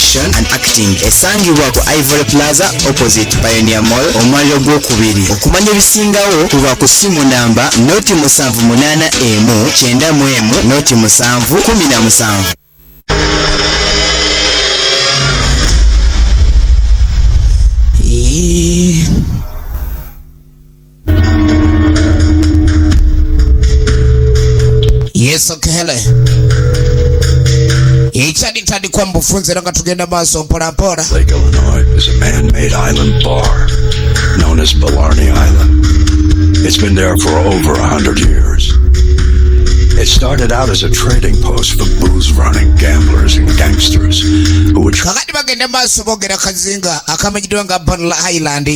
Production and Acting esangibwa ku Ivory Plaza opposite Pioneer Mall omwaliro gw'okubiri. Okumanya ebisingawo kuba ku simu namba 0781 Yes, okay, hello. Ichadi ntadi kwa mbufunze nanga tugenda maso mpora mpora. Lake Illinois is a man-made island bar known as Blarney Island. It's been there for over 100 years. It started out as a trading post for booze-running gamblers and gangsters who would kakati bagenda maso bogera kazinga akamanyidwa nga Blarney Island.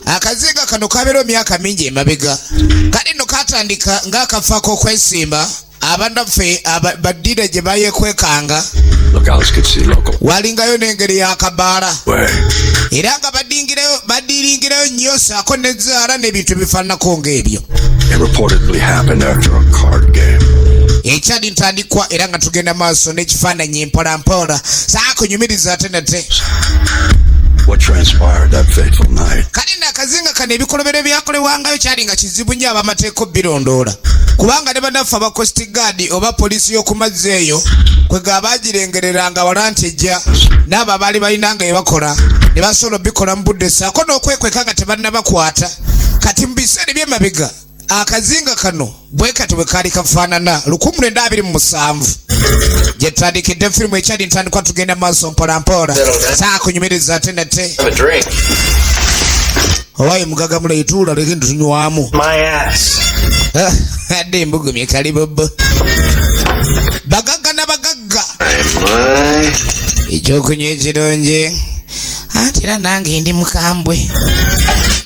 Akazinga kano kabero myaka mingi emabega. Kati no katandika nga akafako kwesimba. Abanda fe badira je baye kwekanga. Lookouts could see local. Walingayo nengeri ya kabara. Iranga badiringireyo nyosa akonezara nebintu bifana kongebyo. It reportedly happened after a card game. Echadi ntandikwa iranga tugenda maso nekifananye mpora mpora. Saa kunyumiriza atenate. What transpired that fateful night? Kadina kazinga kane ebikolobero byakolebwangayo kyali nga kizibu nnyo abamateeko birondoola. Kubanga ne banafu aba Coast Guard oba polisi y'okumazzi eyo kwega bagirengereranga walantejja n'abo abaali balinanga ebakola ne basobola bikola mu budde saako n'okwekweka nga tebannabakwata. Kati mu biseera by'emabega akazinga kano bwe kati bwe kaali kafaanana 1927 gye tutandikidde firimu ekyali ntandikwa tugenda maaso mpola mpola saa kunyumiriza ate nate owaye mugaga muleituula leke ntunywamu adde embugumye kalibobo bagagga na bagagga ekyokunywa ekirungi anti era nange ndi mukambwe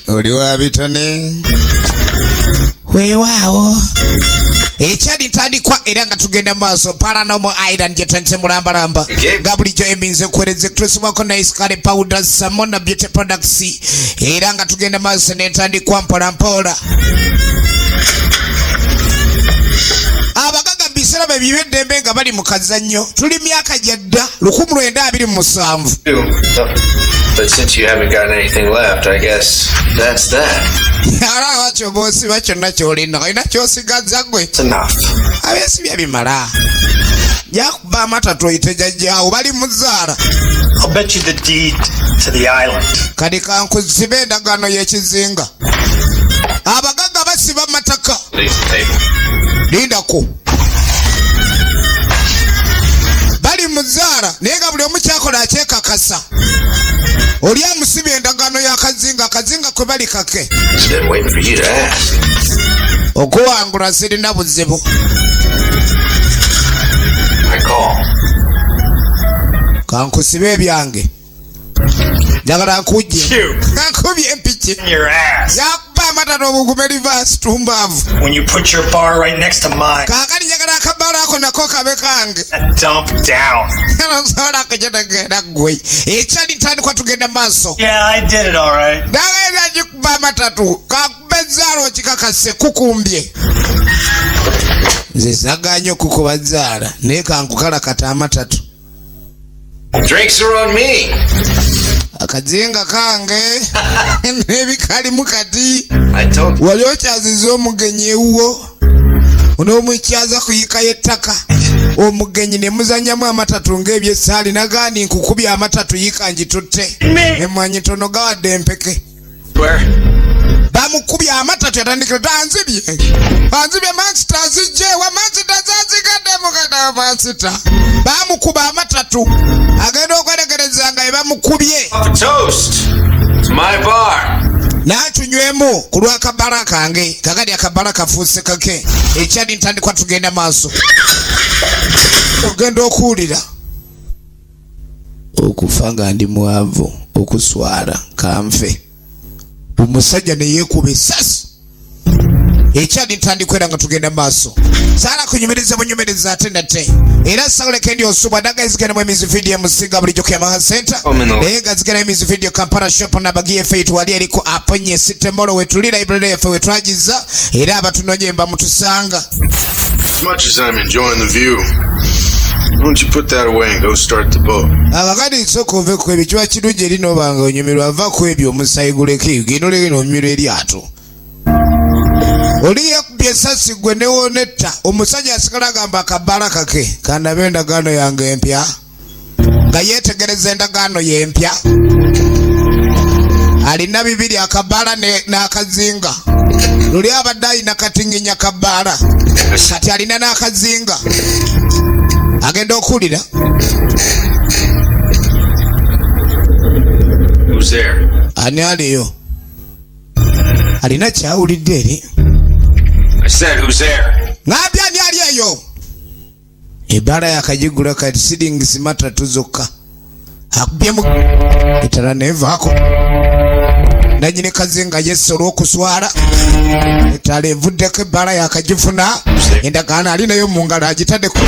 oli wa bitone weewaawo ekyali ntandikwa era nga tugenda maaso Paranormal Island gye twentse mulambalamba nga bulijjo eminze okuweereza ekituusibwako Nice Curry Powder Samona Beauty Products era nga tugenda maaso netandikwa mpolampola. Abagaga biseera bye bibeddembe nga bali mu kazannyo tuli myaka gyadda 1927. But since you haven't got anything left, I guess that's that. Wacho bosi wacho nacho olina ina kyosigaza gwe. It's enough. Abesi byabimala. Yakuba matatu itejaja bali muzaara. I'll bet you the deed to the island. Kadika nkuzibe endagaano y'ekizinga. Abagaga basiba mataka. Lindako. Bali muzaara nega buli omu kyakola akyekakasa. Oli amusibye endagaano y'akazinga akazinga kwe bali kake. Okuwangula sirina buzibu. Kankusibe ebyange. Njagala nkujje. Nkubye empiki. Yakuba amatatu obugume reverse tumbaavu. When you put your bar right next to mine. Kaakali njagala akabaala ako nako kabe kange. Dump down. Nsobola kugenda gwe. Ekyali ntandikwa tugenda maaso. Yeah, I did it all right. Ndagenda gikuba amatatu. Kakuba ezzaala okikakase kukumbye. Nze saganya okukuba zzaala naye kankukalakata amatatu. Drinks are on me. Akazinga kange nebikalimu kati wali okyaziza omugenyi ewuwo onoomwekyaza kuyikayo ettaka omugenyi ne muzannyamu amatatu ng'ebyessaali nagandi nkukubya amatatu yika ngitutte emwanyi tono gawadde empeke bamukubya amatatu yatandikira tanzibye mansita azijjeewa mansita zazigaddemu kata mansita bamukuba amatatu agenda okweregereza nga ebamukubye n'atunywemu ku lw'akabala kange kakati akabala kafuuse kake ekyali ntandikwa tugenda maaso ogenda okuwulira okufa nga ndi mwavu okuswala kanfe omusajja ne yeekuba essasi ekyali ntandikwa nga tugenda maaso saala kunyumiriza bunyumiriza ate nate era sawuleka ndi osubwa nagazigenda mu emizi video musinga bulijjo ku Yamaha Center naye gazigenda emizi video Kampala shop nabagi efe tuwali eriko aponye sitemolo wetuli library efe wetwagiza era abatunonye mba mutusanga. As much as I'm enjoying the view, don't you put that away and go start the boat? Akakati soko ove ku ebyo kiba kirungi eri n'obanga onyumirwa ava ku ebyo omusayiguleko genda olege onyumirwa eryato. Oli yakubye essasi gwe newonetta omusajja asigala agamba akabbala kake kandabe endagaano yange empya nga yeetegereza endagaano y'empya. Alina bibiri akabbala n'akazinga. Luli abadde alina katinginya kabbaala kati alina n'akazinga agenda okuwulira. Who's there? Ani aliyo? Alina kyawulidde eri. I said, who's there? Ngambye ani ali eyo? Ebbaala yakagigula kati siringisi matatu zokka. Akubyemu ettala neevaako. Nanyini kazinga yesse olw'okuswala ettala envuddeko ebbaala yakagifuna endagaano alinayo mu ngalo agitaddeko.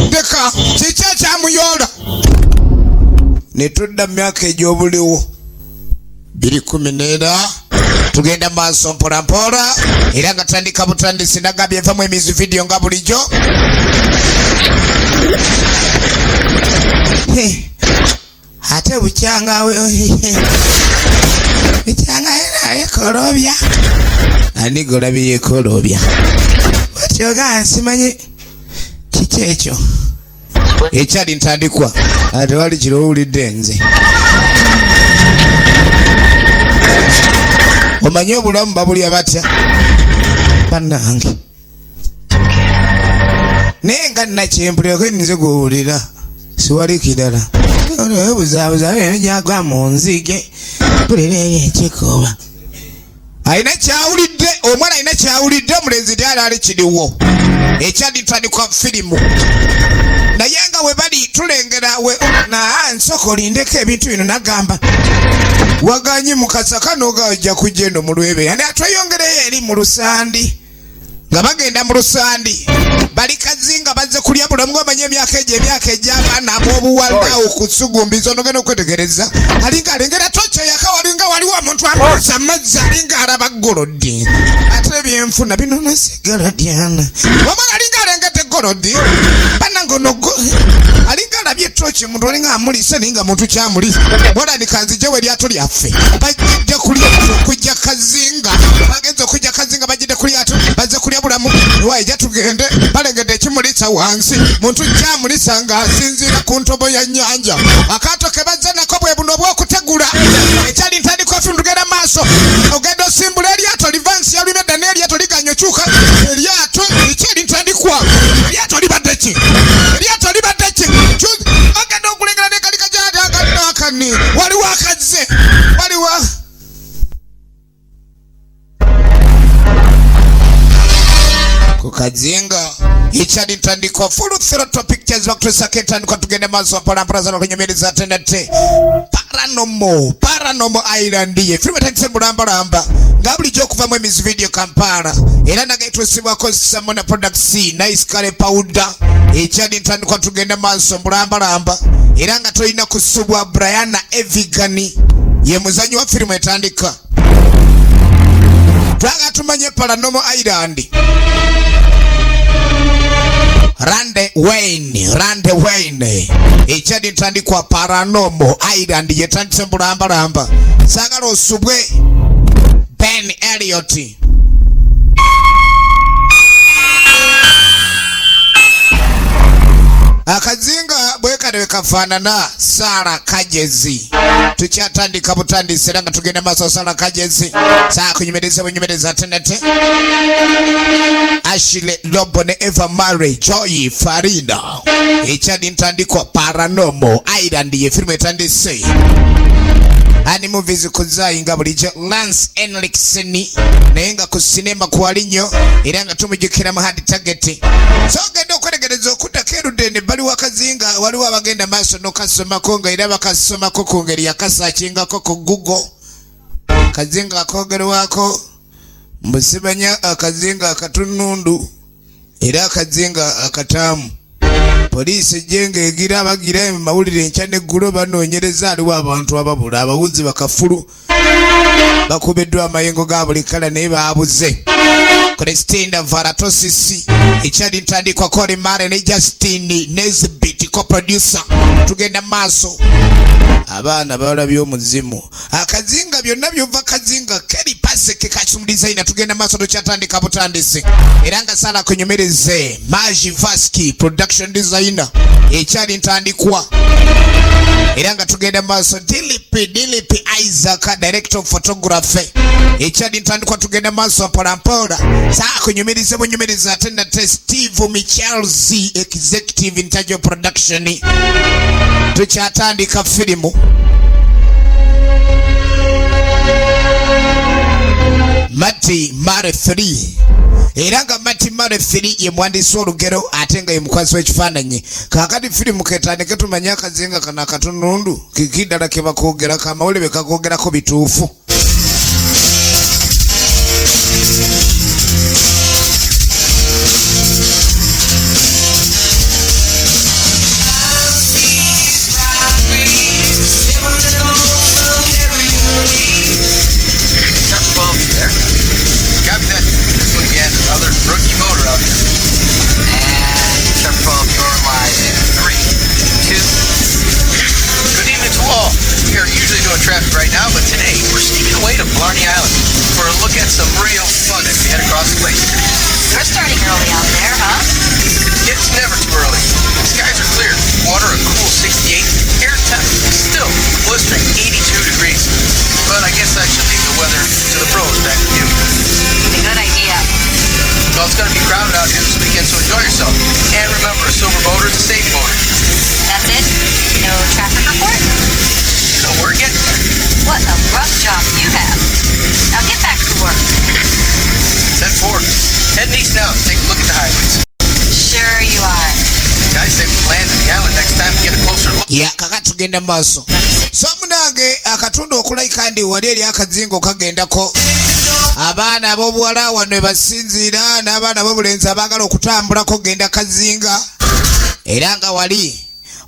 Ndeka kiki ekyamuyoola. Ne tudda mu myaka egy'obuliwo 2014 tugenda maaso mpolampola era nga tandika butandisi nagambye evamu emizi video nga bulijjo. Ate bukyanga yekolobya ani golabye yekolobya watyoga nsimanyi kiki ekyo ekyali ntandikwa ate wali kirowulidde nze. Omanye obulamu babulya batya bannange naye nga nnakyempuleko nze guwulira siwali kirala obuzaabuza gyagwa mu nzige bulira eri ekikoba. Alina kyawulidde omwana alina kyawulidde omulenzi lyali kiriwo ekyali ntandikwa firimu naye nga we bali tulengera nsoko olindeko ebintu bino nagamba waganyi mukasaka n'ogajja kujja eno mu lwebe yani atweyongereyo eri mu lusandi nga bagenda mu lusandi bali kazinga bazze kulya bulamu gwamanya emyaka egy'abaana ab'obuwala okusugumbiza onogenda okwetegereza alinga alengera toca yaka walinga waliwo omuntu amulusa amazzi alinga alaba golodi ate ebyenfuna bino nasigala dyana wamala alinga alengete golodi banange onogo alinga alabye toci muntu alinga amulisa naye nga muntu kyamuli bwolandika nzijewo eryato lyaffe bajjidde kujja kazinga bagenza okujja kazinga bajjidde ku lyato bazze kulya bulamu waija tugende balengedde ekimulisa wansi muntu kyamulisa ng'asinziira ku ntobo ya nnyanja akaato ke bazze nako bwe buno obw'okutegula ekyali ntandikwa ffe tugenda maaso ogenda osimbula eryato livansi yalimedda n'eryato liganya okyuka eryato ekyali ntandikwa eryato libadde ki ogenda okulengera nekalika gyakani waliwo akazze waliwo kukazinga ekyali ntandikwa full throttle pictures bakutusako entandikwa tugende maaso mpolampola zano okunyumiririza atendate Paranormal Island ye filime tandise mulambalamba nga bulijjo okuvamu emizi video Kampala era nagaitwesibwako Samona Products Nice Curry Powder ekyali ntandikwa tugende maaso mulambalamba era nga tolina kusubwa Brianna Evigani ye muzanyi wa filime etandika twaga tumanye Paranormal Island Rande Wayne ekyali ntandikwa Paranormal Island yetandise mulambalamba sagala osubwe Ben Elliot akazinga bwekadwe kafaanana Sara Kajezi tukyatandika butandisi era nga tugenda maaso Sara Kajezi saa kunyumiririza atendete Ashley Lobo ne Eva Marie Joy Farida ekyali ntandikwa Paranormal Island ye filime etandise ani movies kuzayinga bulijjo Lance Henriksen naye nga ku sinema kwali nnyo era nga tumujjukira mu hard target so genda okwetegereza okuttako erudde bali wakazinga waliwo abagenda maaso n'okasomako nga era bakasomako ku ngeri yakasakingako ku Google kazinga akogerwako mbusibanya akazinga akatunundu era akazinga akataamu poliisi jenga egira abagira mawulire enkya n'eggulo banoonyereza aliwo abantu ababula abawuzi bakafulu bakubiddwa amayengo ga buli kala naye baabuze Christina Varatosisi ekyali ntandikwa Cory Mare ne Justin Nesbit co-producer tugenda maaso abaana balabye omuzimu akazinga byonna byova kazinga Kelly Paseke costume designer tugenda maaso tukyatandika butandise era nga sala kunyomereze Maji Vaski production designer ekyali ntandikwa era nga tugenda maaso Dilip Isaac director of photography ekyali ntandikwa tugenda maaso mpolampola saa kunyomereze bunyumiriza atenda Steve Michaels executive in charge of production tukyatandika filimu Mati Mare 3 era nga Mati Mare 3 ye mwandiisi olugero ate nga ye mukwasi w'ekifaananyi kakati filimu ketandike tumanye akazinga kana akatunundu kikiddala ke bakoogera kamawulire be kakoogerako bituufu Rookie motor out here. And start from your line in 3, 2. Good evening to all. We are usually doing traffic right now, but today we're sneaking away to Blarney Island for a look at some real fun as we head across the lake. We're starting early out there, huh? It's never too early. Skies are clear. Water a cool 68. Air temp still blistering 82 degrees. But I guess I should leave the weather to the pros back with you. Good idea. Well, it's going to be crowded out here this weekend, so enjoy yourself. And remember, a silver motor is a safe motor. That's it? No traffic report? You know, we're getting there. What a rough job you have. Now get back to work. 10-4. Heading east now to take a look at the highways. Sure you are. Guys say we land at the island next time to get a closer look. ya kakati tugenda maaso so munange akatundu okulayika ndi wali eri akazingo kagendako abaana ab'obuwala wano basinziira n'abaana b'obulenzi abaagala okutambulako genda kazinga era nga wali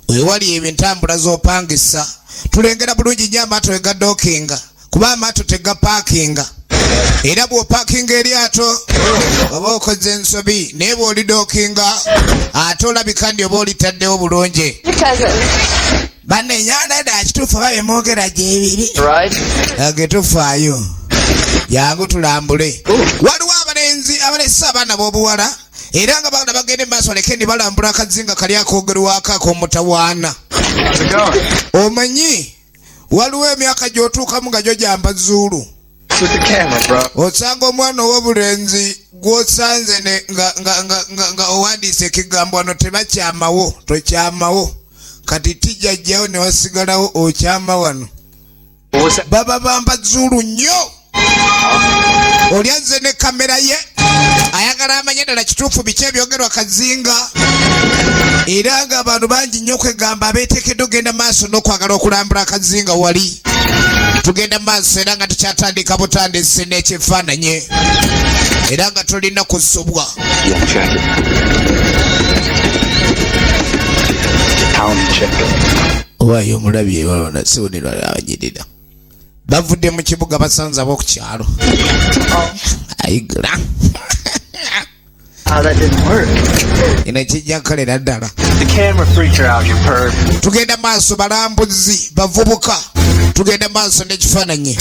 wewali ebintambula z'opangisa tulengera bulungi nnyo amaato wegadookinga kuba amaato tegapaakinga era bw'opaakinga eryato oba okoze ensobi naye bw'olidookinga ate olabika ndi oba olitaddewo bulungi bannenyanda kituufu babe mwogera gyebiri agetufaayo jangu tulambule waliwo abalenzi abalesa abaana b'obuwala era nga bagenda bagende maaso baleke ndi balambula akazinga kali akoogerwako ak'omutawaana omanyi waliwo emyaka gy'otuukamu nga gyo jamba zuulu osanga omwana ow'obulenzi gw'osanze nga owandiise ekigambo wano tebakyamawo tokyamawo kati tijjajjawo ne wasigalawo okyama wano baba bamba zuulu nnyo oli azze ne kamera ye ayagala amanye ddala kituufu biki ebyogerwa kazinga era nga abantu bangi nnyo kwegamba abeetekedde ogenda maaso n'okwagala okulambula akazinga wali tugenda maaso era nga tukyatandika butandisi n'ekifaananyi era nga tulina kusobwa owayo omulabi ewalona siwonera abanyirira bavudde mu kibuga basanze abo ku kyalo ayigula ino kijja nkolera ddala tugenda maaso balambuzi bavubuka tugenda maaso n'ekifaananyi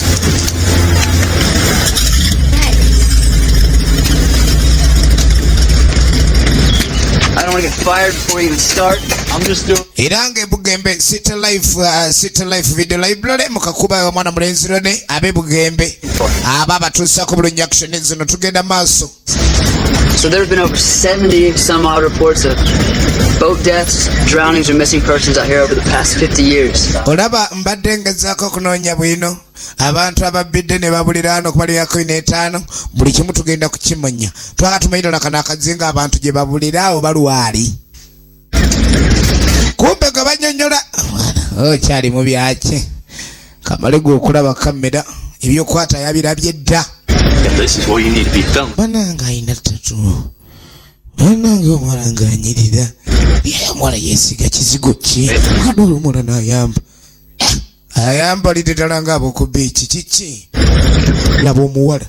I don't want to get fired before we even start. I'm just doing. era ng'ebugembe City Life video library mukakuba omwana mulenzi lone ab'ebugembe aba batuusako bulungi action zino tugenda maaso. So there have been over 70 some odd reports of boat deaths, drownings, or missing persons out here over the past 50 years. olaba mbadde ngezaako okunoonya bwino abantu ababbidde ne babulira hano okubalirako 5 buli kimu tugenda kukimanya twala tumayirala kana akazinga abantu gye babulira awo balwali kumbe nga banyonyola okyali mu byaki kamale gwe okulaba kamera ebyokwata yabirabye dda bananga ayina ttatu bananga omwala ng'anyirira byayamwala yeesiga kizigo ki adola omwala n'ayamba ayamba lidde ddala ng'ab'oku biiki kiki laba omuwala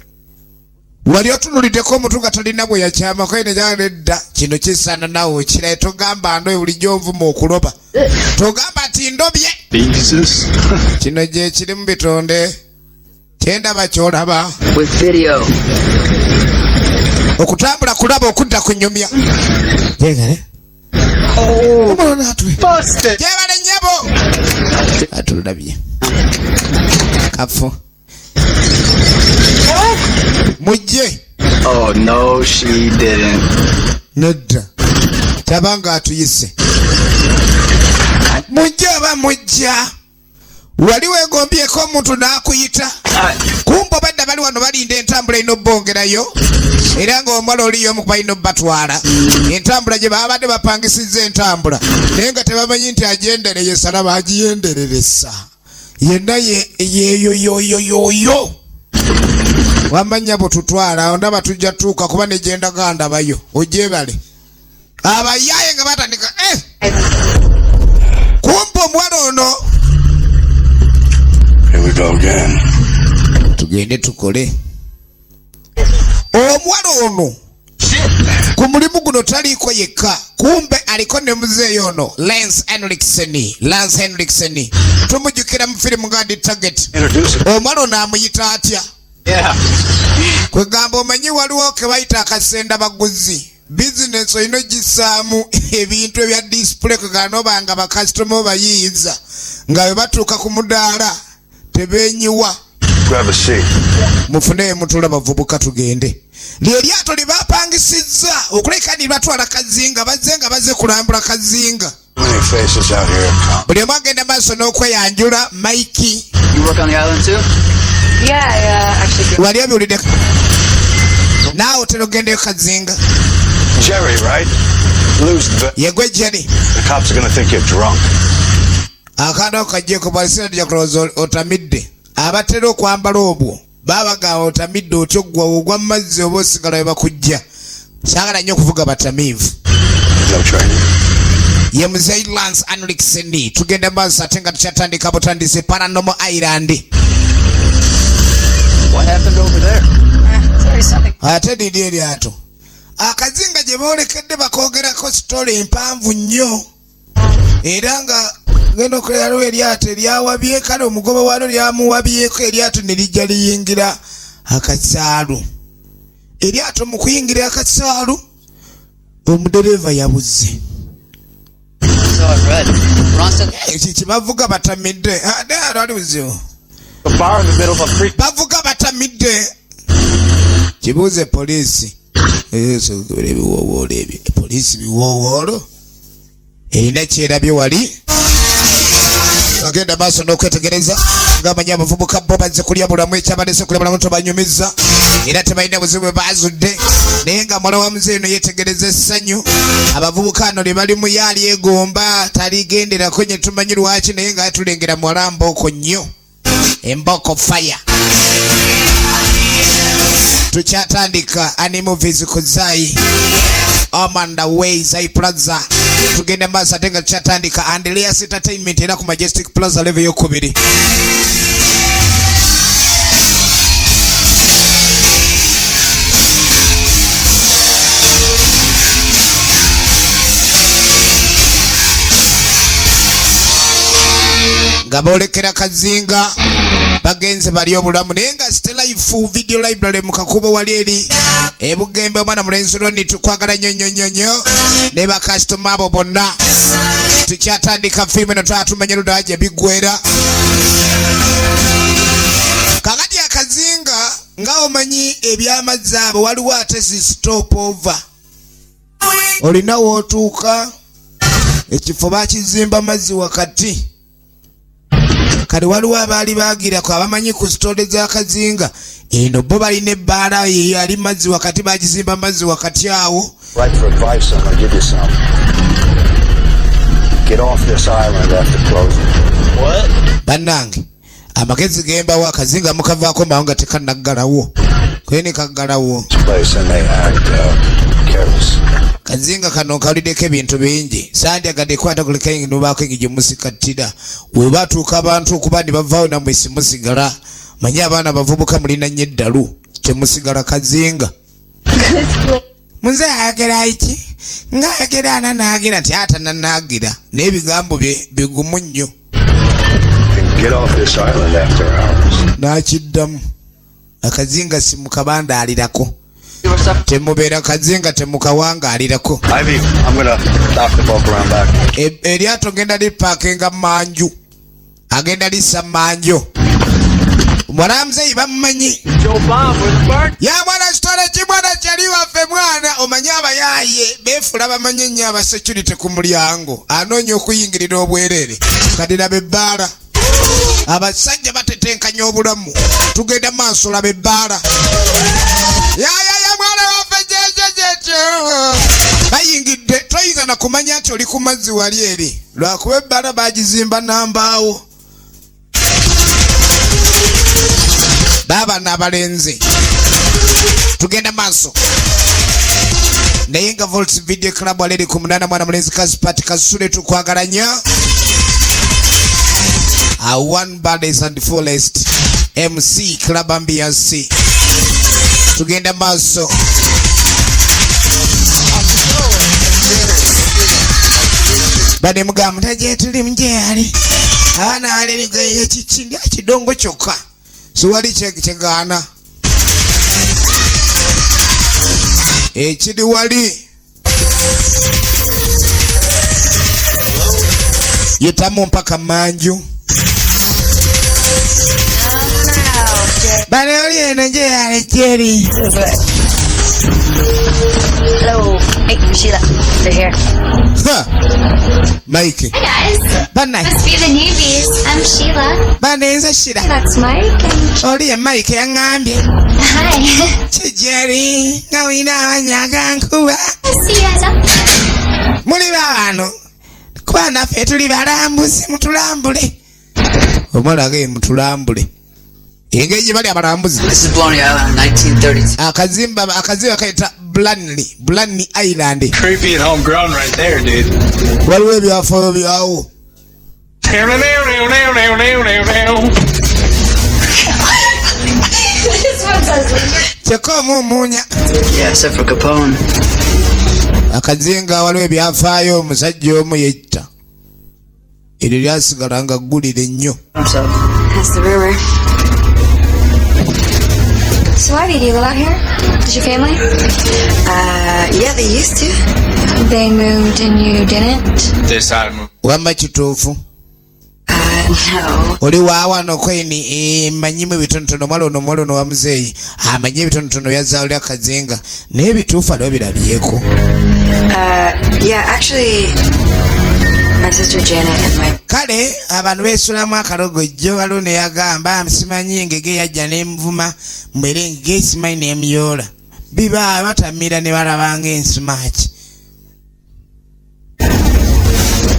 wali otunuliddeko omutuga talina bwe yakyamako ene gyaledda kino kisaana nawe kiraye togamba ndoye bulijjo nvuma okuloba togamba nti ndobye kino gye kiri mu bitonde kyendaba kyolaba with video. okutambula kulaba okudda ku nnyumya jegale jebale nnyabo atulabye kafu mujje. Oh no, she didn't. Nedda tabanga atuyise mujje oba mujja wali wegombyeko omuntu n'akuyita kumba badda bali wano balinda entambula ino bongerayo era ng'omuwala oliyo omu balina obatwala entambula gye babadde bapangisizza entambula naye nga tebamanyi nti agendereye salaba agiyendereresa yenna yeyoyoyoyoyo wamanya bwe tutwala ondaba tujja tuuka kuba negenda gandabayo ojebale abayaye nga batandika kumpa omuwala ono. Tugende tukole omuwala ono ku mulimu guno taliiko yekka kumbe aliko ne muzeeyo ono Lance Henriksen tumujjukira mu firimu nga ndi Target. Omuwala ono amuyita atya? Kwegamba omanyi waliwo ke bayita akasenda baguzi bizinesi olina gisaamu ebintu ebya display kwegamba oba nga bakasitoma bayiyiza nga bwe batuuka ku mudaala tebenyiwa. Mufune mutula bavubuka tugende. Lyo lyato lye bapangisizza okuleka ni batwala Kazinga baze kulambula Kazinga. Buli omu agenda maaso n'okweyanjula Mikey. You work on the island too? Yeah, actually. Wali abiwulidde naawe otera ogendeyo Kazinga. Jerry, right? Lose the... Yegwe Jerry. The cops are gonna think you're drunk. Akanda okajjeko bwalisina tujja kulowooza otamidde. Abatera okwambala obwo babagamba otamidde otyo gwa ogwa mu mazzi oba osigala we bakujja. Saagala nnyo okuvuga batamiivu. Ye muzeeyi Lance Henriksen tugenda maaso ate nga tukyatandika butandise Paranormal Island. What happened over there? There's something. Ate liri eryato Akazinga gye boolekedde bakoogerako sitole empanvu nnyo era nga genda okulerawo eryato eryawabye kale omugoba waalyo lyamuwabyeko eryato ne lijja liyingira akasaalu. Eryato mu kuyingira akasaalu omudereva yabuze. Kibavuga batamidde ali buzibu bavuga batamidde kibuuze poliisi ebiwoowoolo ebyo poliisi biwoowoolo erina kyerabye wali agenda maaso n'okwetegereza ng'amanyi abavubuka bo bazze kulya bulamu ekyabalese kulya bulamu tobanyumiza era tebalina buzibu bwe baazudde naye nga mwala wa muzeeyi no yeetegereza essanyu abavubuka ano lye bali mu yaali egomba taligenderako nye tumanyi lwaki naye nga tulengera muwala mbooko nnyo emboko fire. Tukyatandika Animovies ku Zai Amanda Way Zai Plaza tugende maaso ate nga tukyatandika Andreas Entertainment era ku Majestic Plaza level yokubiri. nga boolekera Kazinga bagenze bali obulamu naye nga Stelife Video Library mu Kakubo wali eri ebugembe omwana mulenzi Rondi tukwagala nnyo ne bakasitoma abo bonna tukyatandika firimu eno twatumanya ludawa gye biggwera. Kakati Akazinga nga omanyi ebyamazzi abo waliwo ate si stop over olina wootuuka ekifo bakizimba mazzi wakati kale waliwo abaali baagirako abamanyi ku sitole za Kazinga eno bo balina ebbaala yali mazzi wakati bagizimba mazzi wakati awo. Right for advice, I'm gonna give you some. Get off this island after closing. What? Bannange amagezi gembawo Akazinga mukavaako mawo nga tekanaggalawo kwene kaggalawo. Place and they act careless. Kazinga kano kaliddeko ebintu bingi sandyagadde kwata kuleka nobaako engigi musikattira we batuuka abantu okuba ne bavaawo namwe simusigala manyi abaana bavubuka mulina nnyo eddalu temusigala kazinga. Munze ayagera iki? Ngayagera ananagira nti ata nanagira. N'ebigambo bye bigumu nnyo. Get off this island after hours. Nakiddamu. Akazinga simukabandaalirako. Temubeera kazinga temukawangaalirako. Ivy, I'm gonna dock the boat around back. Eryato genda lipakinga manju. Agenda lissa manjo. Mwaramzeyi bamumanyi. Ya mwana kitole kimwana kyali waffe mwana omanyi abayaye beefula bamanyi nnyo aba security ku mulyango anoonya okuyingirira obwerere kati laba ebbaala abasajja batetenkanya obulamu tugenda maaso laba ebbaala ya mwana waffe jejejejo bayingidde toyinza na kumanya nti oli ku mazzi wali eri lwakuba ebbaala bagizimba nambaawo baba n'abalenzi tugenda maaso naye nga Volts Video Club aleri ku munana mwana mulenzi Kaspat Kasule tukwagalanya a one baddest and fullest MC Club Ambiance tugenda maaso bade mugamu taje tuli mjeyali ana aleri gaye kikindi akidongo kyokka siwali kyegana ekiri wali yetamu mpaka manju bale oli eno gye yalekeri. Hello, Mike, Sheila, they're here. Mike. Hey guys. Bana. Must be the newbies. I'm Sheila. Bana nze Sheila. That's Mike. Oli Mike yangambye. Hi. Chijeri, nga wina abanyaga nkuba. See you guys up. Muli bano. Kuba naffe tuli balambuzi mutulambule. Omulage mutulambule. Engeri bali abalambuzi. This is Blarney Island, 1932. Akazimba kaita Blarney Island. Creepy and homegrown right there, dude. Waliwo ebyafaayo byawo. Kyekka omumuunya. Yeah, except for Capone. Akazinga waliwo ebyafaayo omusajja omu yetta. Eryo lyasigala nga ggulire nnyo. That's the rumor. So why did you live out here? Did your family? Yeah, they used to. They moved and you didn't? This side. Wamba kituufu. No. Oli waawano kweni manyimu ebitonotono mwala ono wa muzeeyi amanyi ebitonotono yazaawulira Kazinga naye ebituufu aliwo birabyeko. Yeah, actually, my sister Janet and my... Kale abantu beesulamu akalogojjo waliwo ne yagamba simanyi engege yajja n'envuma mbere engege simanyi n'emyoola biba batamira ne balabanga ensumaaki.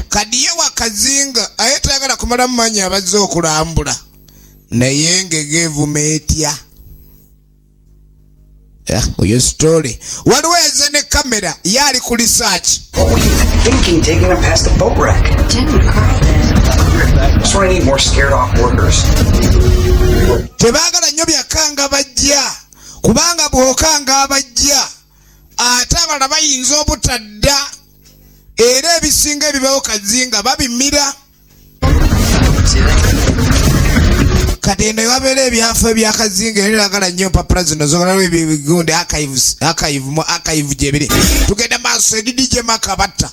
Kadiye wa Kazinga aye tayagala kumala mumanyi abazze okulambula naye engege evuma etya. Oyo story waliwo eze ne kamera yali ku research. What were you thinking taking them past the boat wreck? Didn't cry then. That's why I need more scared off workers. Tebaagala nnyo byakanga bajja kubanga bw'okanga abajja ate abalala bayinza obutadda era ebisinga ebibawo Kazinga babimira. Kati eno wabeera ebyafo ebya Kazinga era eragala nnyo mpapula zino zogalawo ebigundi archive gye biri. Tugenda maaso eri DJ Maka batta.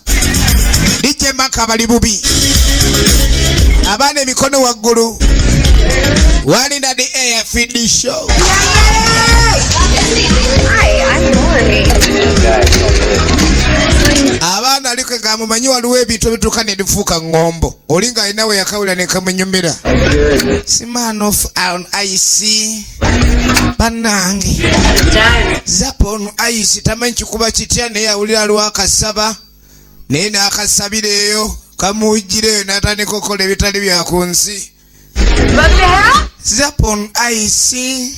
DJ Maka bali bubi. Abaana emikono waggulu. Walina the air feed show. Hi, I'm Lori. Abaana aliko gamumanyi waliwo ebintu ebituuka ne bifuuka ngombo. Olinga alina we yakawula ne kamunyumira. Man of on ice. Bannange. Zapon ice tamanyi kikuba kitya naye awulira lwakasaba. Naye n'akasabireeyo kamuwujireyo n'atandika okukola ebitali bya ku nsi. Zapon ice.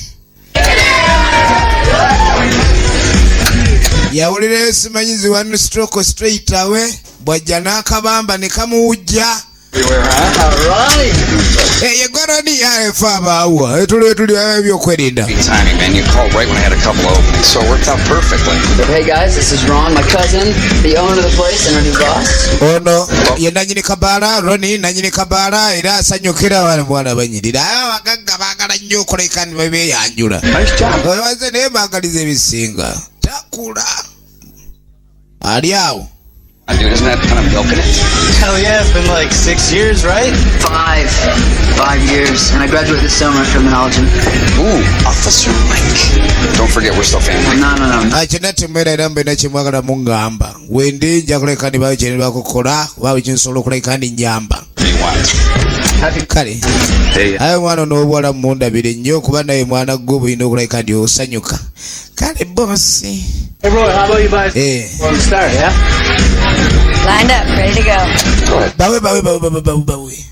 Yawulirayo simanyizi one stroke straight away bwajja n'akabamba ne kamuwujja Hey, Goroni, I found out. Tuli ebyokwerinda. Timing, man. You called right when I had a couple of openings, so it worked out perfectly. Hey guys, this is Ron, my cousin, the owner of the place and our new boss. Oh no, ye nanyini kabala, Ronnie nanyini kabala, era asanyukira bwana banyirira. Abagagga baagala nnyo okuleka ne beeyanjula. Nice job. Obaze naye baagaliza ebisinga. Takula. Ali awo. Dude, isn't that kind of milking it? Hell yeah, it's been like 6 years, right? 5 years, and I graduated this summer in criminology. Ooh, Officer Mike. Don't forget, we're still family. No. Akinati mwera era mbena kimwagala mungamba. Wendi nja kuleka ni bawe kyene bakukola, bawe kinsobola okuleka ni nyamba. Kale. Ayo mwana n'obwala mundabire nnyo kuba naye mwana gwo bulina okuleka ndi osanyuka. Kale bosi. Hey, Roy, how about you guys? Want to start, yeah? Lined up, ready to go. Bawe.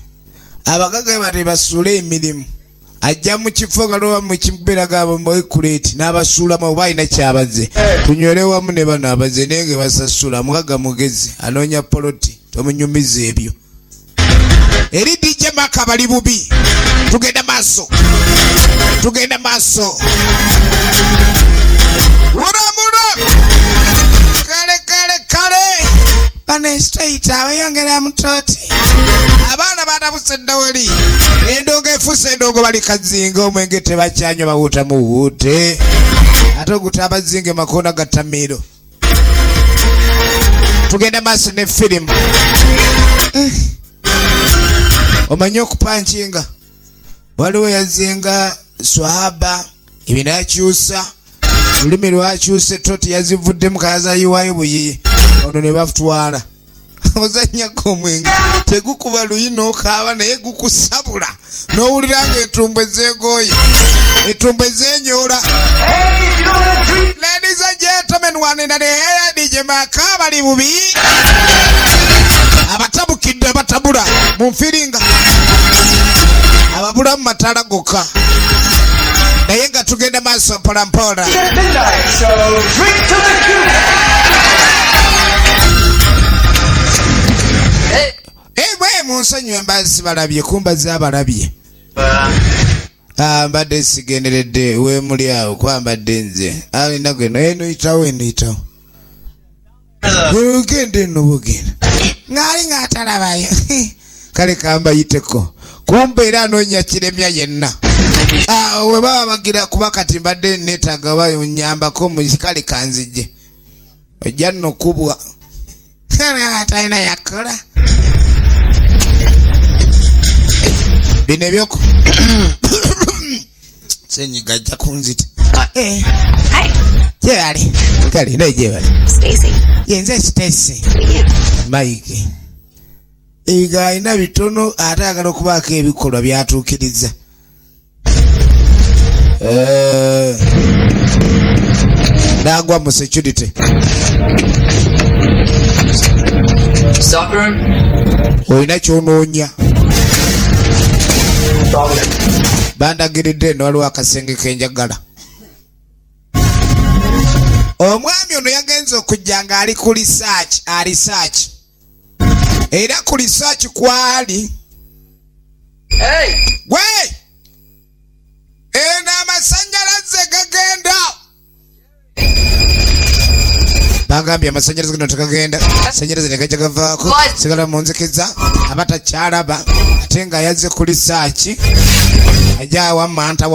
Abagaga bate basule emirimu. Ajja mu kifo galowa mu kibeera gabo moikuleti n'abasuula mu bayina kyabaze. Tunywere wamu ne bano abaze nenge basasula mugaga mugezi anoonya poloti tomunyumiza ebyo. Eri DJ Maka bali bubi. Tugenda maaso. Muramura. Kale. Bane straight awe yongera mutoti. Abaana batabusedda wali. Endoogo efuse endoogo bali kazinga omwenge tebakyanywa bawuta mu wuute. Ate oguta abazinge makoona gattamiro. Tugenda maaso ne firimu. Omanyi okupanchinga. Waliwo yazinga swahaba ebinakyusa. Olulimi lwakyuse toti yazivuddemu kayaza yiwayo buyiyi. Ono ne batwala. Ozanyako omwenge tegukuba luyino okaaba naye gukusabula n'owulira ng'entumbwe zeegooye entumbwe zeenyoola. Ladies and gentlemen, one in the air, DJ Maka bali bubi. Abatabukidde abatabula mu nfiringa. Ababula mu matala gokka. Naye nga tugenda maaso mpolampola. Munsonyiwe mbazi balabye kumbazi abalabye. Mbadde sigenderedde we muli awo kwambadde nze. Alina gwe eno yitawo. Ugende no bugenda. Ngali ngatalabayo. Kale kamba yiteko. Kumbe era anoonya kiremya yenna. We baba bagira kuba kati mbadde neetaaga bayo nyambako mu kale kanzije. Ojja nno kubwa. Kale atalina yakola. Bine byoko. Senyiga ajja kunzita. Hi. Jebali. Kale naye jebali. Stacy. Yenze Stacy. Mike. Ebiga alina bitono ate agala okubaako ebikolwa byatuukiriza. Nagwa mu security. Stockroom? Olina kyonoonya. Bandagiridde eno waliwo akasenge kenjagala. Omwami ono yagenze okujja nga ali ku research. Era ku research kwali. Hey! Gwe! Eno amasanyalaze gagenda. Bagambye amasanyalaze gano tekagenda. Sanyalaze ne gajja gavaako. Sigala mu nzikiza. Abatakyalaba. Ate nga yazze ku research. Ajja wamanta.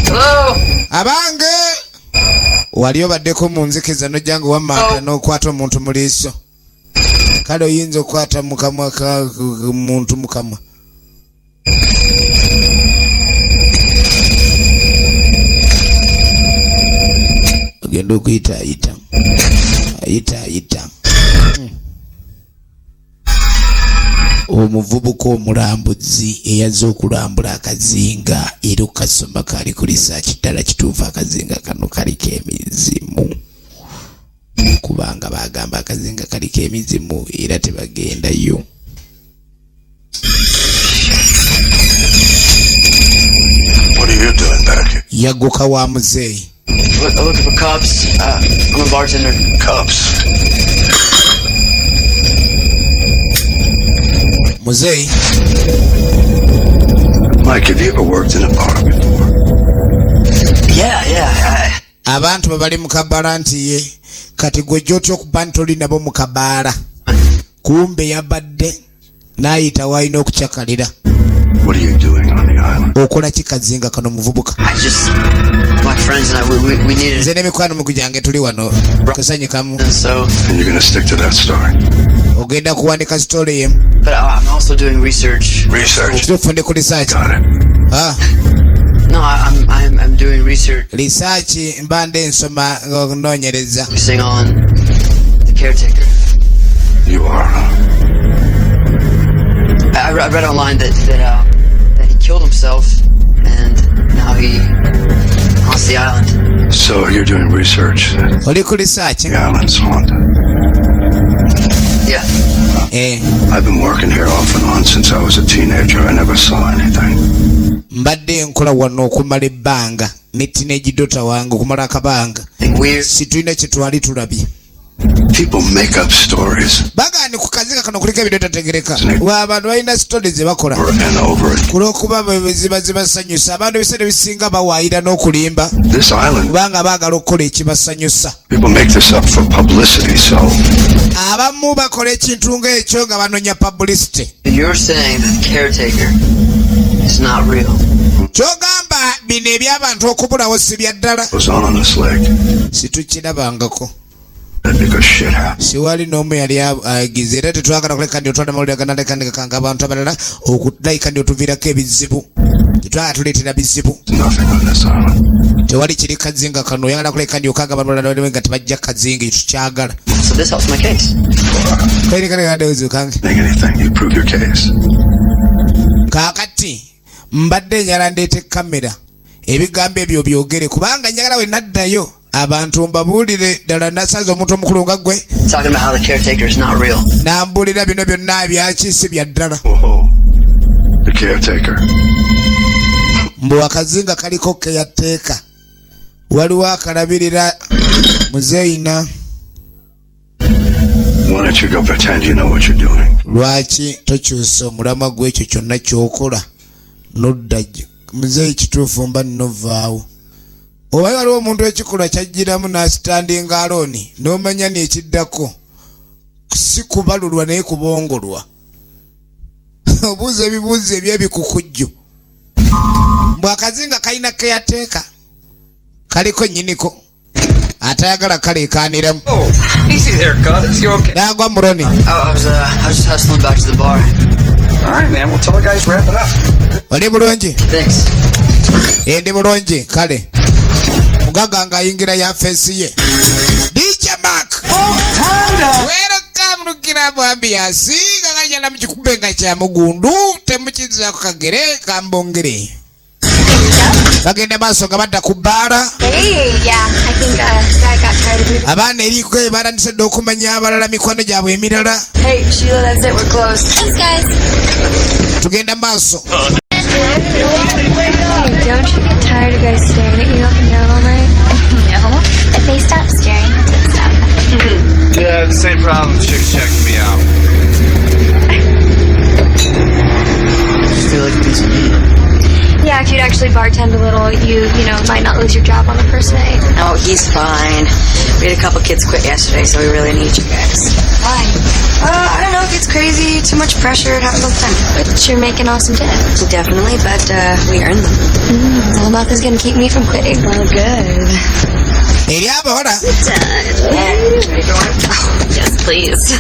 Hello? Abange! Wali obaddeko mu nzikiza nojja nga wamanta n'okwata omuntu mu liiso. Kale oyinza okwata mukamwa ka muntu mukamwa. Ogenda okuyita ayita. Omuvubuka omulambuzi eyazze okulambula akazinga era okasoma kali ku research ddala kituufu akazinga kano kaliko emizimu. Kubanga bagamba akazinga kaliko emizimu era tebagendayo. What are you doing back here? Yaguka wa muzeeyi. Looking for cops. I'm a bartender. Cops? muzeeyi. Mike, have you ever worked in a bar before? Yeah. Abantu bali mu kabaala nti ye kati gwe gy'otya okuba nti oli nabo mu kabaala. Kumbe yabadde n'ayita w'alina okucakalira. What are you doing on the island? Okola ki kazinga kano muvubuka? My friends and I, we needed. Nze n'emikwano mukujange tuli wano kusanyikamu. And you're gonna stick to that story? Ogenda kuwandika story yemu. But I'm also doing research. Kituufu ndi ku research. Got it. No, I'm doing research. Research mbande nsoma noonyereza. Focusing on the caretaker. You are. I read online that he killed himself, and now he haunts the island. So you're doing research? Oli ku research? The island's haunted. Yeah. I've been working here off and on since I was a teenager. I never saw anything. Mbadde nkola wano okumala ebbanga ne teenage daughter wange okumala akabanga. Situlina kye twali tulabye. People make up stories. Bagani ku kazinga kano kuliko ebintu tategereka. Abantu balina stories ze bakola. Kulwokuba ziba zibasanyusa. Abantu ebiseera bisinga bawaayira n'okulimba. This island. Kubanga baagala okukola ekibasanyusa. People make this up for publicity, so. Abamu bakola ekintu ng'ekyo nga banoonya publicity. You're saying the caretaker is not real. Kyogamba bino eby'abantu okubulawo si bya ddala. Was on this lake. Situkirabangako. Because shit happens. Siwali n'omu yali agize era tetwagala kuleka ndi otwala amawulire aganalekandikakanga abantu abalala okulayika ndi otuviirako ebizibu. Tetwagala tuleetera bizibu. Tewali kiri kazinga kano oyagala kuleka ndi okanga abantu abalala nga tebajja kazinga tukyagala. So this helps my case. Make anything, you prove your case. Kaakati mbadde njala ndeete kamera ebigambo ebyo byogere kubanga njagala we naddayo abantu mbabuulire ddala nasaza omuntu omukulu nga gwe. Talking about how the caretaker is not real. Nambuulira bino byonna byakisi bya ddala. The caretaker. Mbu akazinga kaliko keyateeka. Waliwo akalabirira muzeeyina. Why don't you go pretend you know what you're doing? Lwaki tokyusa omulamwa gw'ekyo kyonna ky'okola nodda muzeeyi kituufu mba nnovaawo. Oba waliwo omuntu ekikola kyajjiramu n'asitandinga alooni n'omanya n'ekiddako si kubalulwa naye kubongolwa. Obuuza ebibuuzo eby'ebikukujju. Mbw akazinga kalina keyateeka kaliko nnyiniko atayagala kaleekaaniramu. Easy there, cuz. You okay? Nagwa muloni. I was just hustling back to the bar. All right, man. We'll tell the guys wrap it up. Oli bulungi? Thanks. Ndi bulungi kale. Mugaga ng'ayingira ya feesi ye. DJ Mark. Welcome to Club Ambiance. Ng'anyala mu kikube nga kya mugundu temukiza ku kagere kambongere. Bagenda maaso nga badda ku bbaala. I think Dad got tired of me. Abaana eriko ebalandisedde okumanya abalala mikwano gyabwe emirala. Hey, Sheila, that's it. We're closed. Thanks, guys. Tugenda maaso. Hey, don't you get tired of guys staring at you up and down all night? No. If they stop staring, they'll stop. Yeah, the same problem. Chicks checking me out. I feel like a piece of meat. Yeah, if you'd actually bartend a little, you might not lose your job on the first night. Oh, he's fine. We had a couple kids quit yesterday, so we really need you guys. Why? I don't know if it's crazy, too much pressure, it happens all the time. But you're making awesome tips. Definitely, but we earned them. Well, nothing's gonna keep me from quitting. Well, good. Eri abola. Yes, please.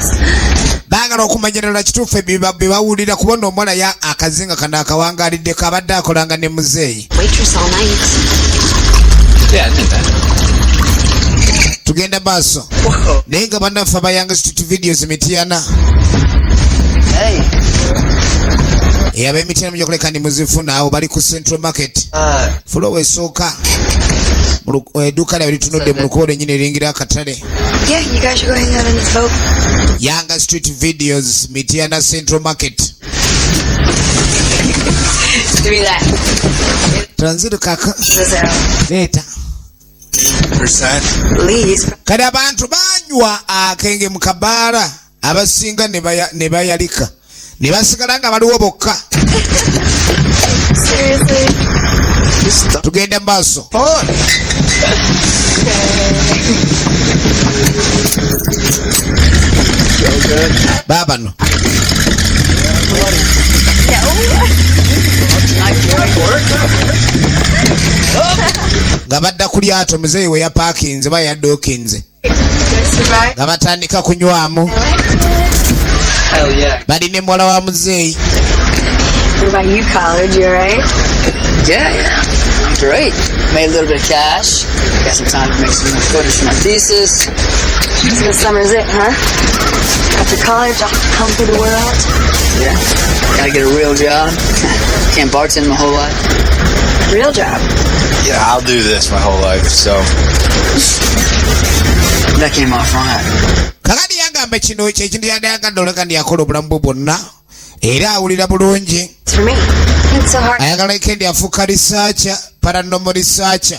Baagala okumanyirira kituufu bibawulira kubona omwana ya akazinga kana akawangalidde kabadde akolanga ne muzeeyi. Waitress all night. Yeah, I did that. Tugenda maaso. Naye nga bannaffe abayanga street videos Mityana. Hey. Ab'Emityana mujja kuleka ndi muzifuna awo bali ku Central Market. Flow esooka. Edduuka lyabwe litunudde mu lukoba lwennyini eringira akatale. Yeah, you guys should go hang out in this boat. Yanga street videos Mityana Central Market. Give me that. Transit kaka. Later. Please. Kale abantu banywa akenge mu kabaala abasinga ne bayalika. ne basigala nga baliwo bokka. Tugende maaso. Baba no. Nga badda ku lyato muzeeyi we yapaakinze ba yadookinze. Nga batandika kunywamu. Balina muwala wa muzeeyi. What about you, college? You alright? Yeah, I'm great. Made a little bit of cash. Got some time to make some photos for my thesis. So this summer's it, huh? After college, I'll come through the world. Yeah, gotta get a real job. Can't bartend my whole life. Real job? Yeah, I'll do this my whole life, so. That came off right. Kakati yagamba kino ekintu yadayagadde oleka ndiyakola obulamu bwe bwonna era awulira bulungi. Ayagala kendi afuuka researcher, paranormal researcher.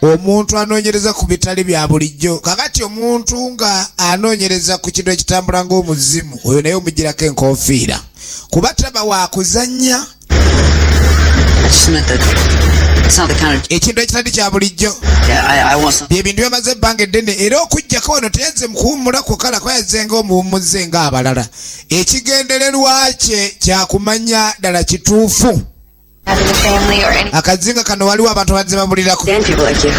Omuntu anoonyereza ku bitali bya bulijjo. Kakati omuntu nga anoonyereza ku kintu ekitambula ng'omuzimu oyo naye omugirako enkofiira kuba taba waakuzannya ekintu ekitali kya bulijjo. Ebintu byamaze ebbanga eddene era okujjako wano teyazze mukuwummula kukala kwayazenga omuwummuze ng'abalala. Ekigendererwa kye kyakumanya ddala kituufu. Akazinga kano waliwo abantu bazze babulirako. People like you.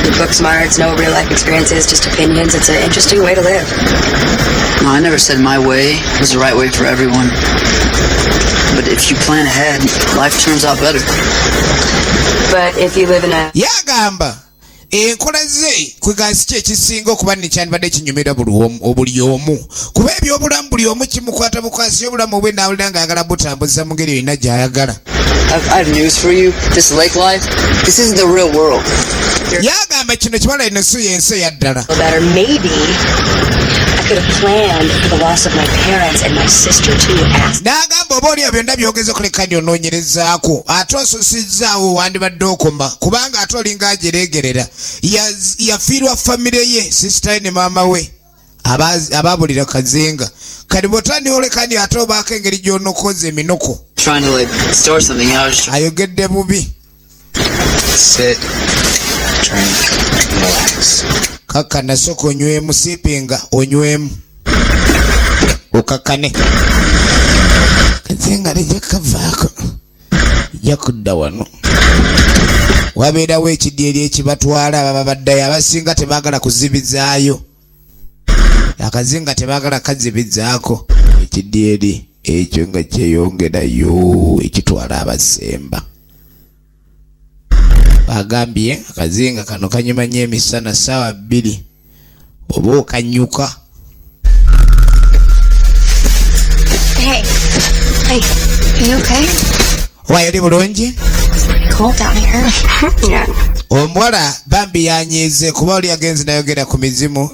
With book smarts, no real life experiences, just opinions. It's an interesting way to live. No, I never said my way was the right way for everyone. But if you plan ahead, life turns out better. But if you live in a... Yagamba. Enkola ze kwegasi kye ekisinga okuba nekyandibadde kinyumira buli omu kuba ebyobulamu buli omu kimukwata bukwasi obulamu obwe naawulira ng'ayagala butambuza mu ngeri erina gy'ayagala. I have news for you. This lake life, this isn't the real world. Yagamba kino kibala eno si y'ensi eya ddala. Better maybe I could have planned for the loss of my parents and my sister too. N'agamba oba oli byonna byogeze okuleka ndyonoonyerezaako ate osusizzaawo wandibadde okoma kubanga ate olinga ajereegerera yafiirwa famire ye sisitaye ne maama we abaabulira kazinga kati bw'otandi olekani ate obaako engeri gy'onookoza eminoko. Ayogedde bubi. Sit, drink, relax. Kakkana sooka onywemu siipinga onywemu okakkane. Kazinga lijja kavaako lijja kudda wano. Wabeerawo ekidyeri ekibatwala ababa baddayo abasinga tebaagala kuzibizaayo. Akazinga tebaagala kazibizaako ekidyeri ekyo nga kyeyongerayo ekitwala abasemba. Bagambye akazinga kano kanyuma nnyo emisana ssaawa 2 oba okanyuka. Hey, are you okay? Waayo oli bulungi? Cold down here. Yeah. Omuwala bambi yanyiize kuba oli agenze nayogera ku mizimu.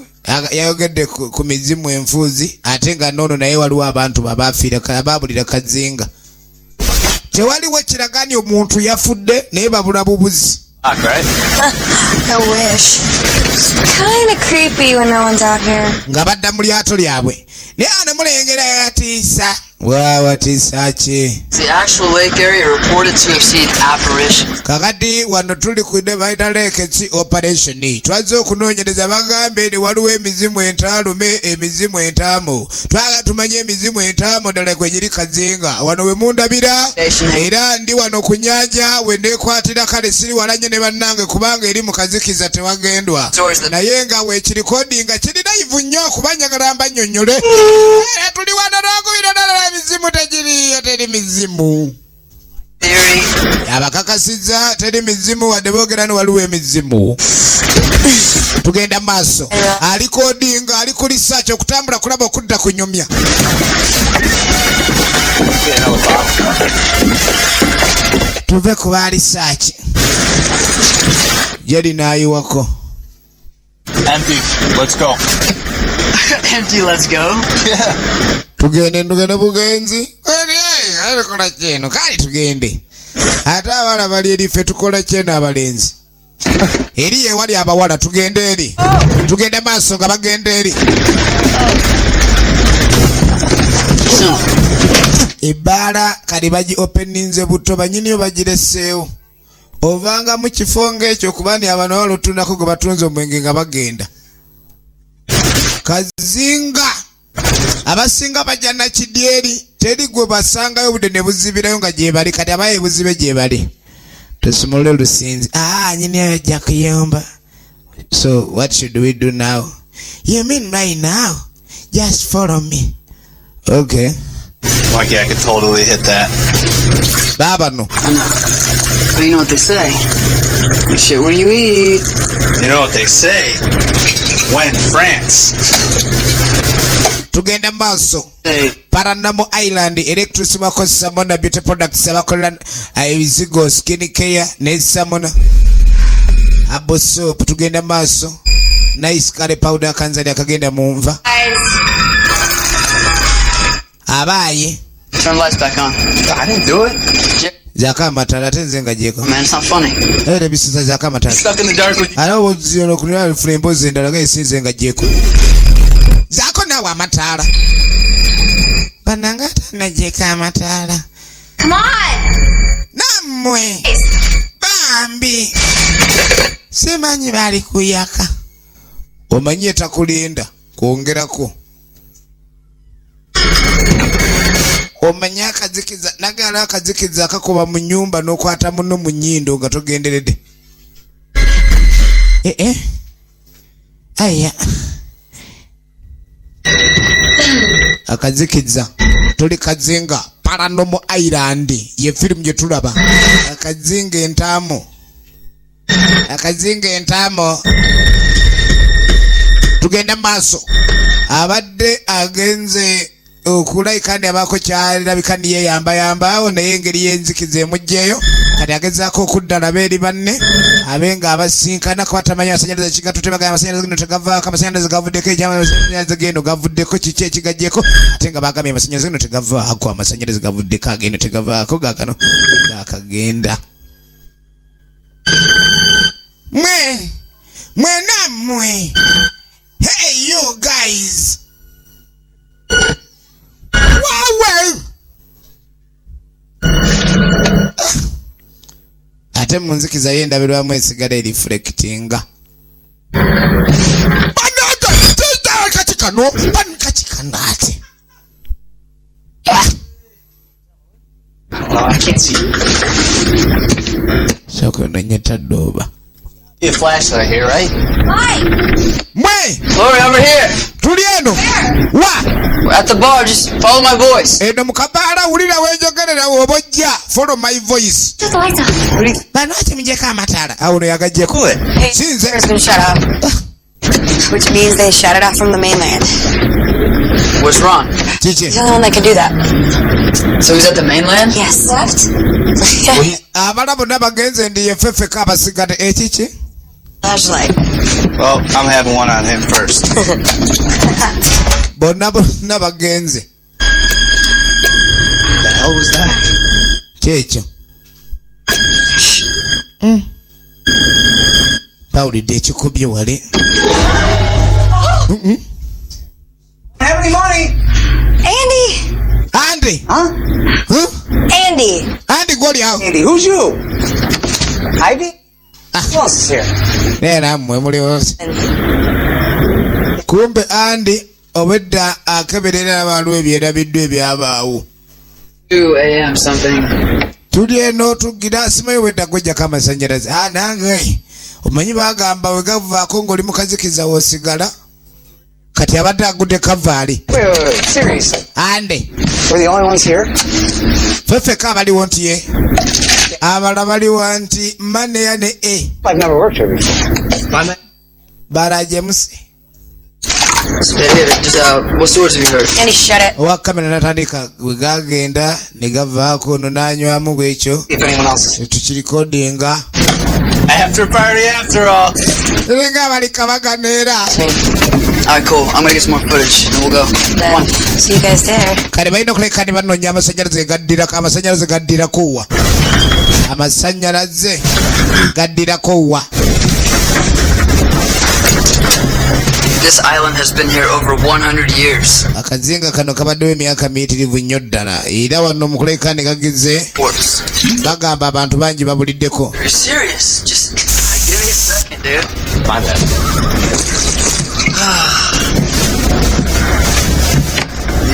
Yayogedde ku mizimu enfuuzi ate nga noono naye waliwo abantu abaabulira kazinga. Tewaliwo kiragaani omuntu yafudde naye babula bubuzi. I wish. It's kind of creepy when no one's out here. Nga badda mu lyato lyabwe naye ano mulengera yatiisa. Watiisa ki? The actual lake area reported to have seen apparitions. Kakati wano tuli ku Divider Lake operation. Twaze okunoonyereza bagambe ne waliwo emizimu entaalume emizimu entaamu. Twaga tumanye emizimu entaamu ddala gwe giri kazinga. Wano we mundabira era ndi wano ku nnyanja we neekwatira kale siri walanye ne bannange kubanga eri mu kazikiza tewagendwa. Naye nga weekirikodinga nga kiri live nnyo kuba njagala mbannyonnyole. Tuli wano n'okubira ddala mizimu tegiriyo teri mizimu. Abakakasizza teri mizimu wadde boogera ni waliwo emizimu. Tugenda maaso. Ali kodinga ali ku research okutambula kulaba okudda ku nyumya. Tuve ku ba research. Jeri naayiwako. Empty. Let's go. Empty, let's go. Yeah. Tugende bugenzi. Alikola kyeno kali tugende. Ate abala bali eri ffe tukola kyeno abalenzi. Eri ye wali abawala tugende eri. Tugende maaso nga bagende eri. Ebbaala kali bagi openinze buto banyiniyo bagireseewo. Ovanga mu kifo ng'ekyo kubani abantu abalutundako gwe batunze omwenge nga bagenda. Kazinga abasinga bajja na kidyeri teri gwe basangayo obudde ne buzibirayo nga gye bali kati abaye buzibe gye bali. Tusumule lusinzi. Nyini ajja kuyomba. So what should we do now? You mean right now? Just follow me. Okay. Mikey, I could totally hit that. Baba no. But you know what they say. You shit where you eat. You know what they say. When France. Tugenda maaso. Paranamo Island electricity bakozesa mona beauty products abakola ebizigo skin care ne samona. Abo soap tugenda maaso. Nice curry powder kanzali akagenda munva. Abaye. Turn the lights back on. I didn't do it. Zaka matala tenzenga jeko. Man, it's not funny. Bisiza zaka matala. Stuck in the dark with Alo zero kulira flembo zendala ga isinzenga jeko. Zako nawa matala. Banangata na jeka matala. Come on! Namwe. Bambi. Semanyi bali kuyaka. Omanyi takulinda kuongerako. Omanya akazikiza nagala akazikiza akakoba mu nyumba n'okwata muno mu nnyindo nga togenderedde. Aya. Akazikiza tuli kazinga Paranormal Island ye film gye tulaba. Akazinga entamo. Akazinga entamo. Tugenda maaso. Abadde agenze okulaikani abako kyalabikani yeyamba awo naye engeri yenzikize mujjeyo kati agezaako okuddala beeri banne abenga abasinkana kwatamanya amasanyalaze kigatutebagaya amasanyalaze gino tegavaako amasanyalaze gavuddeko amasanyalaze geno gavuddeko kiki ekigajjeko ate nga bagambye amasanyalaze gino tegavaako amasanyalaze gavuddeko ageno tegavaako gakano gakagenda mwe hey you guys wow. Ate munzikiza yendabirwamu esigala eriflectinga. Katikano ate. I can't see you. Soko nanyeta doba. You flashlight here, right? Why? Lori, over here. Tulieno. We're at the bar, just follow my voice. Eno mukabala ulira wenjogerera obojja follow my voice. Shut the lights off. Bano ati mjeka amatala. Auno yagajjeko. Hey, Sinze. it's been shut off. Which means they shut it off from the mainland. What's wrong? He's the only one that can do that. So he's at the mainland? Yes. Abala bonna bagenze ndi yefefe kabasigate ekiki? Flashlight. Well, I'm having one on him first. Bonna bagenze. The hell was that? Kyekyo. Pawulidde ekikubye wale. Have any money? Andy. Andy, gwoli awo. Andy, who's you? Ivy? Who else is here? Nena mmwe muli wose. Kumbe Andy obedda akeberera abantu ebyerabiddwa ebyabaawo. 2 a.m. something. Tuli eno tugira simayi wedda gwejjako amasanyalaze. Nange omanyi bagamba we gavaako ng'oli mukazikiza w'osigala. Kati abadde agudde kavaali. Wait, seriously? Andy. We're the only ones here? Feffeka abaliwo nti ye. Abala baliwo nti Maneya ne E. I've never worked here before. Bara James. What stories have you heard? Andy, shut it. Owa kamera natandika we gagenda ne gavaako no n'anywamu bwekyo. If anyone else is tukirikodinga. After party after all. Nga bali kabaganeera. Alright, cool. I'm gonna get some more footage and we'll go. Then, Come on. see you guys there. Kale balina okuleka ne banoonya amasanyalaze gaddirako wa. Amasanyalaze gaddirako wa. This island has been here over 100 years. Akazinga kano kabaddewo emyaka miyitirivu nnyo ddala era wano mu kulekaani kagize bagamba abantu bangi babuliddeko. You're serious? Just give me a second, dude. My bad.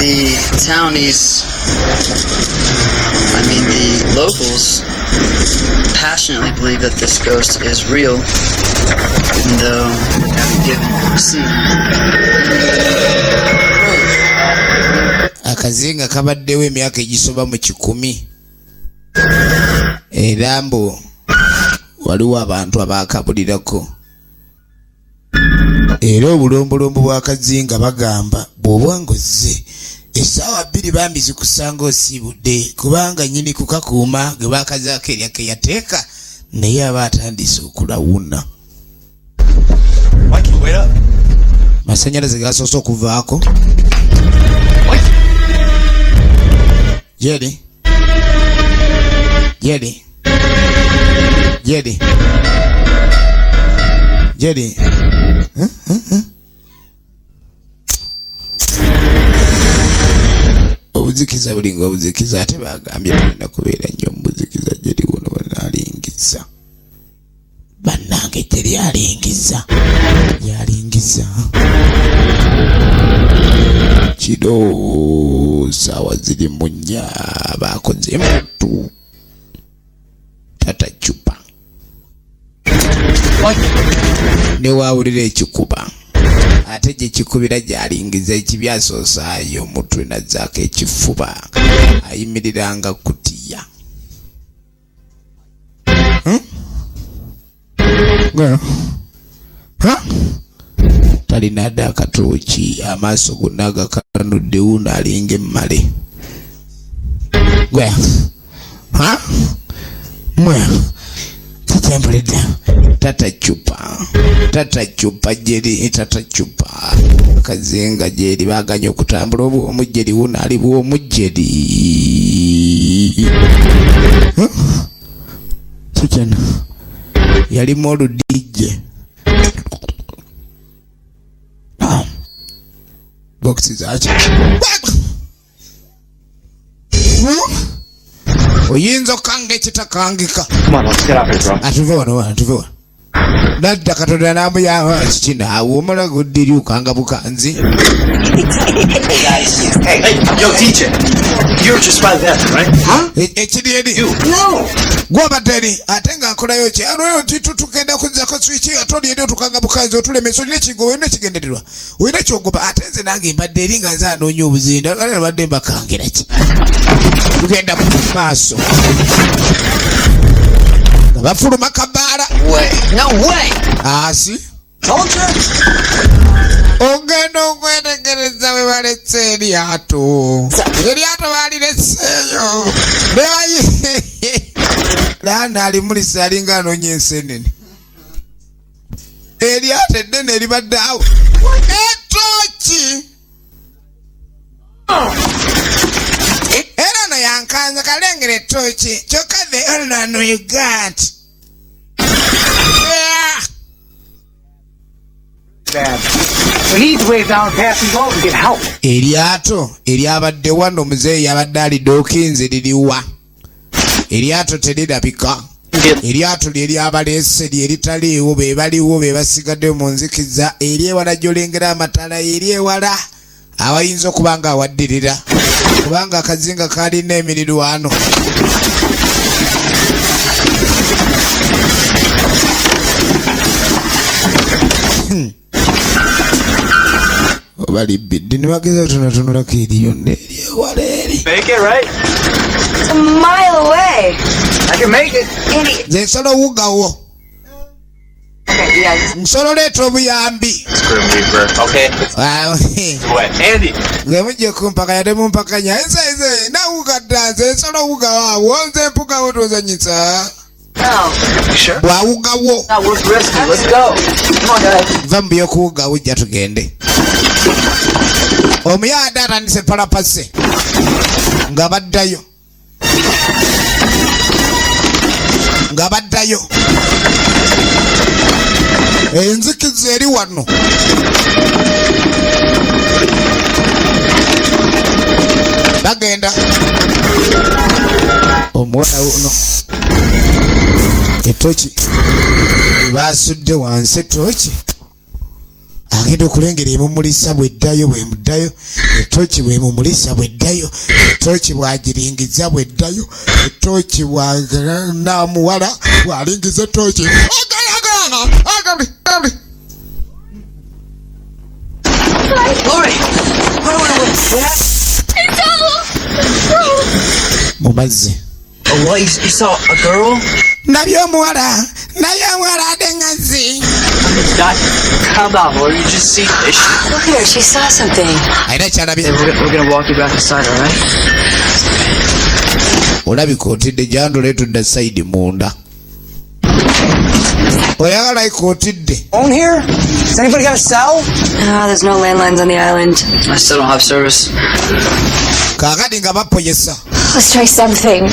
The townies, the locals passionately believe that this ghost is real, even though I haven't given or seen Akazinga kabaddewo emyaka egisoba mu 10 era mbu waliwo abantu abaakabulirako era obulombolombo bw'akazinga bagamba bw'oba ng'ozze essaawa 2 bambi zikusanga osiibudde kubanga nnyini kukakuuma ge baakazaako eryake yateeka naye aba atandise okulawuna. Masannyalaze gasoose okuvaako. Jerry. Obuzikiza bulinga obuzikiza ate bagambye tulina kubeera nnyo mubuzikiza Jerry wono banaalingiza. Bannange Jerry yalingiza. Kiro saawa ziri mu 4 baakoze emputu. Tata chupa. Ne waawulira ekikuba. Ate gye kikubira gy'alingiza ekibyasoosaayo omutwe nazzaako ekifuba. Ayimiriranga kutiya. Talina dde akatooki amaaso gonna agakanudde wuuno alinga emmale. Tata chupa Jerry tata chupa. Akazinga Jerry baganya okutambula obwomu Jerry wuuno ali bwomu Jerry. Kikyana yalimu oludijje. Boxi zaki oyinza okanga ekitakangika. Atuve wano. Nadda Katonda n'amuyamba kikina awo omala guddiri ukanga bukanzi. Hey, yo, DJ. You're just by that, right? Huh? Ekiriedi. No. Gwabadde ate nga nkolayo ki alweyo tugenda kuzzako switch atoli eri otukanga bukanzi otulemesa olina ekigo olina kigendererwa olina kyogoba ate nze nange mbadde eri nga nze anoonya obuzinda ala badde mbakangira ki tugenda mu maaso bafuluma kabaala. No way. Asi ogenda okwetegereza we baletse eryato baaliretseeyo lana alimulisa alinga anoonya ensenene. Eryato eddene eribadde awo etooki era no yankanza kalengera etooki kyokka the only one you got. We need to wave down passing boat and get help. Eryato eryabadde wano omuzeeyi yabadde alidde okinze liriwa. Eryato terirabika. Eryato ly'eryabaleese lyeritaliiwo be baliwo be basigadde mu nzikiza eryewala gy'olengera amatala eryewala awayinza okuba nga awaddirira kubanga akazinga kalina emirirwano. Obali biddi ne bageza tunatunulako eriyonna eryewala eri. Make it right. It's a mile away. I can make it. Idiot. Nze nsolo wugawo. Okay, yeah. Nsolo leeta obuyambi. Screw me, bro. Okay. What? Andy. Nge mujje kumpakanya temumpakanya nze nawuga dda nze nsolo wugawo nze mpugawo tozanyisa. No. Sure. Bwawugawo. Not worth risking. Let's go. Come on, guys. Va mu by'okuwugawo ujja tugende. Omuyada atandise palapase nga baddayo. Enzikiza eri wano etochi basudde wansi etochi agenda okulengera emumulisa bweddayo bwemuddayo etochi bwemumulisa bweddayo etochi bwagiringiza bweddayo etochi bwanamuwala bwalingiza etochi mumazzi what, you saw a girl? nabyomuwala adengazi Calm down, Lord. You just see. Look at her. She saw something. We're gonna walk you back inside, all right? olabika otidde jandula etudda side munda oyagala ikotidde On here? Has anybody got a cell? No, there's no landlines on the island. I still don't have service. kakati nga bapoyesa Let's try something.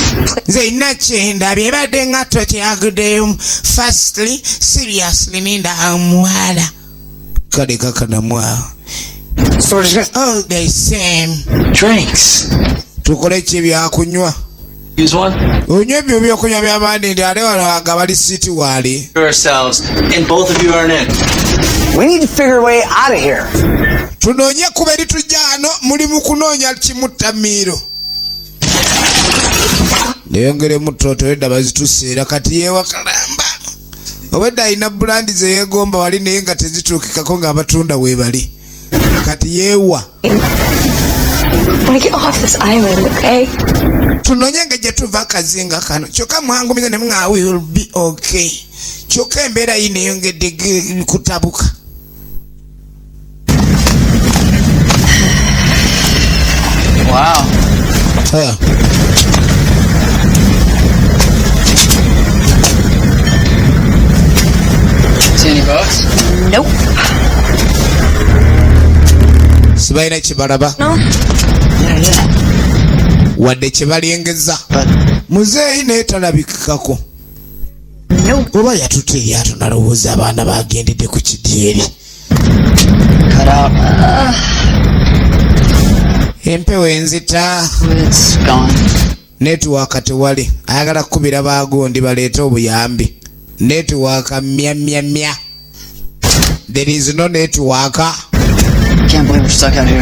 nze inakyenda byebadde nga tokyaguddeyo firstly seriously ninda muwala kale kakanamwawo all the same Drinks. tukole ki byakunywa Use one. onywa ebyo byokunywa byabandi ndi ate wano nga bali siti wali Yourselves, and both of you aren't in. We need to figure a way out of here. tunoonye kuba eritujja wano muli mu kunoonya kimutta miiro neyongeremu toto edda bazituseera kati yeewakalamba obedda alina bulandi ze yeegomba wali naye nga tezituukikako ng'abatunda weebali kati yeewa I get off this island, okay? tunoonye nga gye tuva akazinga kano kyokka mwangumiza ne mwa will be okay kyokka embeera yi neeyongedde kutabuka Wow. See any boats? Nope. sibalina kibalaba wadde kyebalengeza muzeeyi naye talabikikako oba yatuta eryato nalowooza abaana bagendedde ku kidyeri empewo enzita netiwaaka tewali ayagala kukubira baagondi baleete obuyambi netiwaaka myamyamya there is no network. Can't believe we're stuck out here.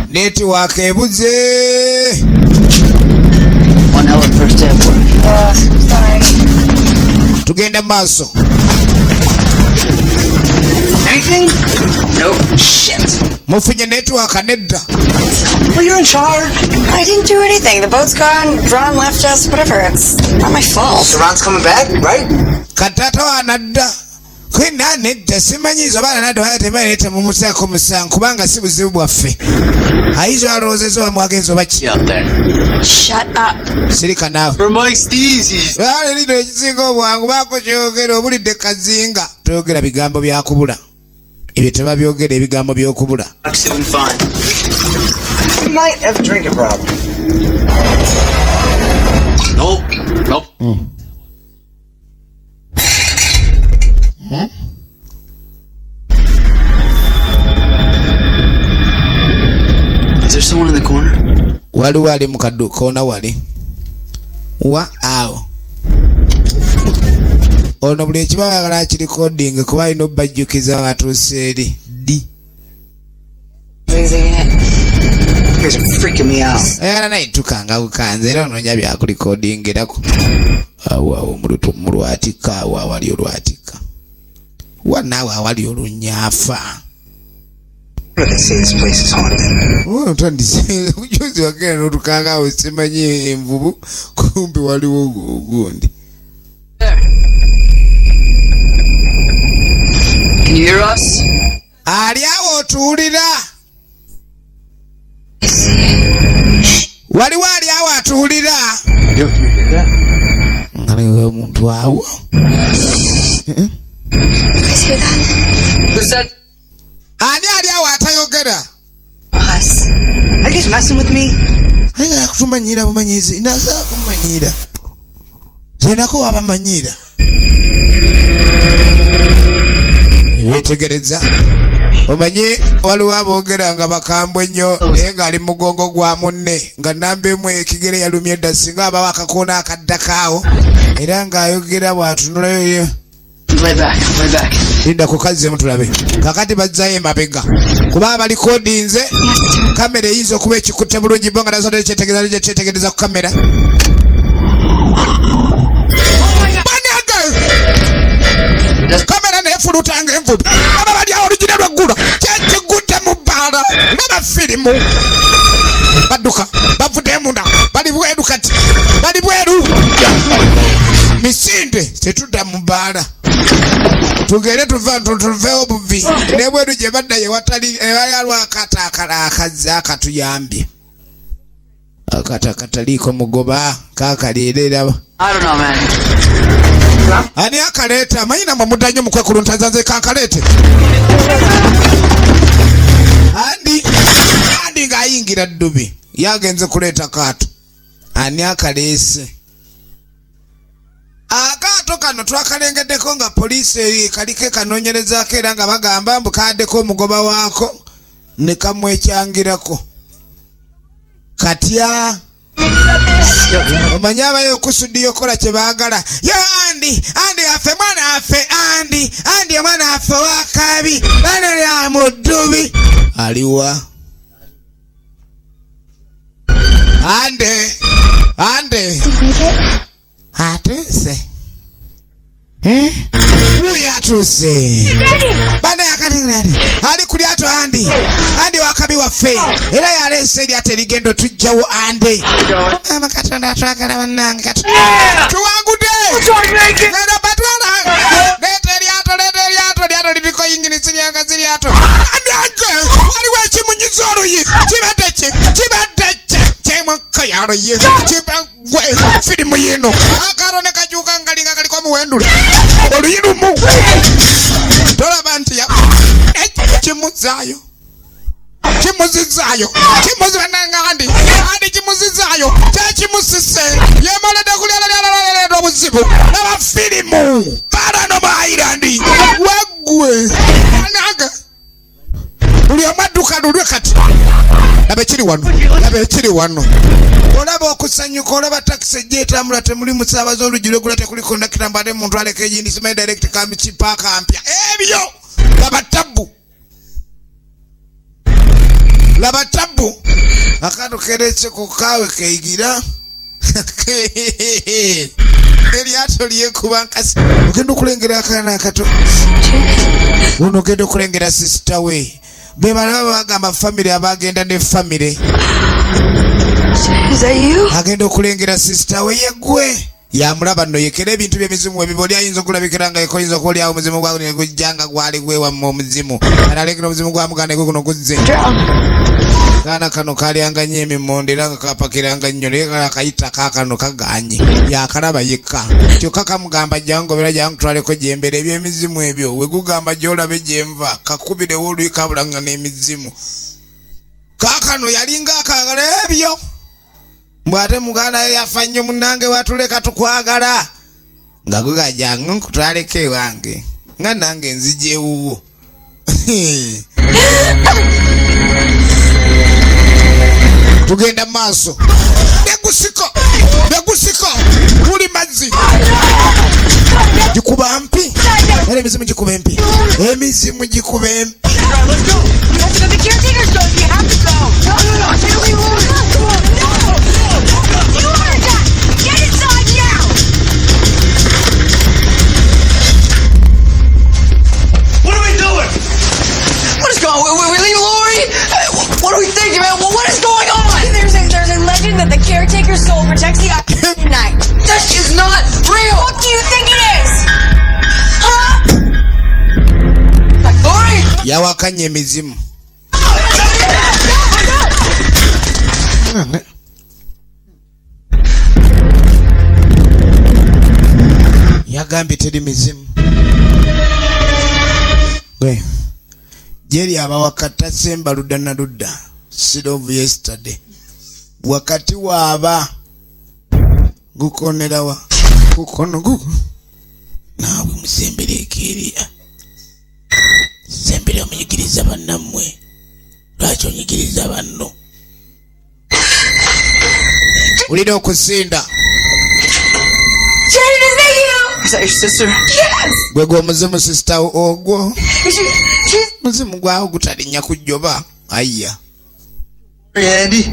Network ebuze. One hell of a first day of work. Sorry. Tugenda maaso. Anything? Nope. Shit. Mufunye network nedda. Well, you're in charge. I didn't do anything. The boat's gone. Ron left us. Whatever. It's not my fault. So Ron's coming back, right? Katata wanadda. Kwenda nedda simanyizo bana nadda batebalete mu musaako musango kubanga si buzibu bwaffe. Aizo alowoozezo mwagenzo baki. Shut up. Sirika naawe. For Mike's easy. Wale lino ekisinga obwangu baako kyogera obulidde kazinga. Toyogera bigambo byakubula. Ebyo tebabyogera ebigambo by'okubula. You might have a drinking problem. Nope. Is there someone in the corner? Waliwo ali mu koona wali. Wa awo. Ono buli ekibagala akirikodinga kuba alina obbajjukiza batuuse eri ddi. You guys are freaking me out. Ayagala naye tukanga bukanze era onoonya byakulikodingirako. Awo mu lwatika awo awali olwatika. Wanaawe awali olunyaafa. What did they say this place is haunted? Otandise ujuzi wagenda n'otukanga awo simanyi envubu kumbi waliwo ogundi. Can you hear us? Ali awo otuwulira. Waliwo ali awo atuwulira. Ngaliwo omuntu awo. Who's that? Ani ali awo atayogera. Us. Are you guys messing with me? Ayagala kutumanyira bumanyizi. Naagala kumanyira. Zenako wabamanyira. Wetegereza. Omanyi waliwo aboogera nga bakambwe nnyo naye ng'ali mu mugongo gwa munne nga namba emu ekigere yalumye dda singa abawo akakoona akaddakaawo era ng'ayogera bw'atunulayo linda kukazzemu tulabe kakati bazzayo emabega kuba abalikodinze kamera eyinza okuba ekikutte bulungi bo nga nazo kyetegereza ku kamera kamera nefulutanga envudu aba bali awo olugina lwaggula kyekigutte mu bbaala ng'abafirimu badduka bavudde emunda bali bweru kati bali bweru misinde tetudda mu bbaala tugere tuveewo buvi nebweru gye badda yewatali ewalwa akata akatuyambye akata kataliiko mugoba kakaleerera ani akaleeta amanyi namwe muddanyo mukwekuluntazaze kankaleete andi ng'ayingira ddubi yagenze kuleeta kaato ani akaleese akaato kano twakalengeddeko nga poliisi kaliko kanoonyerezaako era nga bagamba mbu kaddeko omugoba waako ne kamwekyangirako katya omanyi abayo okusudiyo kola kye baagala yo andi affe mwana affe andi omwana affe wakabi bana lya mu ddubi aliwa ande atuuse uyo atuuse bana yakatingrani ali ku lyato andi wakabi waffe era yaleese eryato erigendo tujjawo ande amakatonda atwagala bannange tuwangudde era batwala leeta eryato liriko yingini ziryanga ziryato anange waliwo ekimunyiza oluyi kibadde kyemukayaluyi kibagwe firimu yino akaro ne kajuka ngalinga kaliko muwendula oluyi lumu tolaba nti kimuzizaayo kimuzizaayo kyekimusise yemalade kulyalalialalaleeta obuzibu n'abafirimu Paranormal Island waggwe anaga buli omadduka lulwe kati laba ekiri wano olaba okusanyuka olaba takisi ejja etambula temuli musaabaza olugiro gula tekuli kondakita mbadde muntu aleka egindi simanyi direct kambikipaaka mpya ebyo laba tabu akatu keretse kukawe keigira eryato lyekuba nkasi ogenda okulengera akaana akato uno ogenda okulengera sister we bebalaba bagamba family abagenda ne family agenda okulengera sister we yegwe yamulaba nno yekera ebintu by'emizimu ebiboli ayinza okulabikira nga ekoyinza okulyawo omuzimu gwawe ne gujjanga gwali gwewamma omuzimu alekera omuzimu gwa muganda gwe guno guzze kaana kano kalyanga nnyo emimmonde era nga kapakiranga nnyo naye akayita kaakano kaganye yakalaba yekka kyokka kamugamba jjangobera jankutwaleko gyembera eby'emizimu ebyo we gugamba gy'olabe gyenva kakubirewo oluyi kabulanga n'emizimu kaakano yalinga akaagala ebyo mbwate muganda yafa nnyo munnange watuleka tukwagala nga gugajanga nkutwaleko ewange nga nange nzijewuwo tugenda maaso begusiko buli mazzi gikuba mpi era emizimu gikuba empi What are we thinking, man? What is going on? There's a legend that the caretaker's soul protects the island at night. That is not real! What do you think it is? Huh? Lori! Yawakanye emizimu. Yagambye teri mizimu. We. Jeri abawakata semba ludda na ludda. Seed of yesterday. Wakati waba gukonerawa kukono guko nawe musembere ekiriya sembere omunyi onyigiriza bannamwe lwaki onyigiriza banno ulina okusinda Janet, is that you? Is that your sister? Yes! gwe gwomuzimu sisita ogwo muzimu gwawo gutalinnya kujjoba ayya Andy.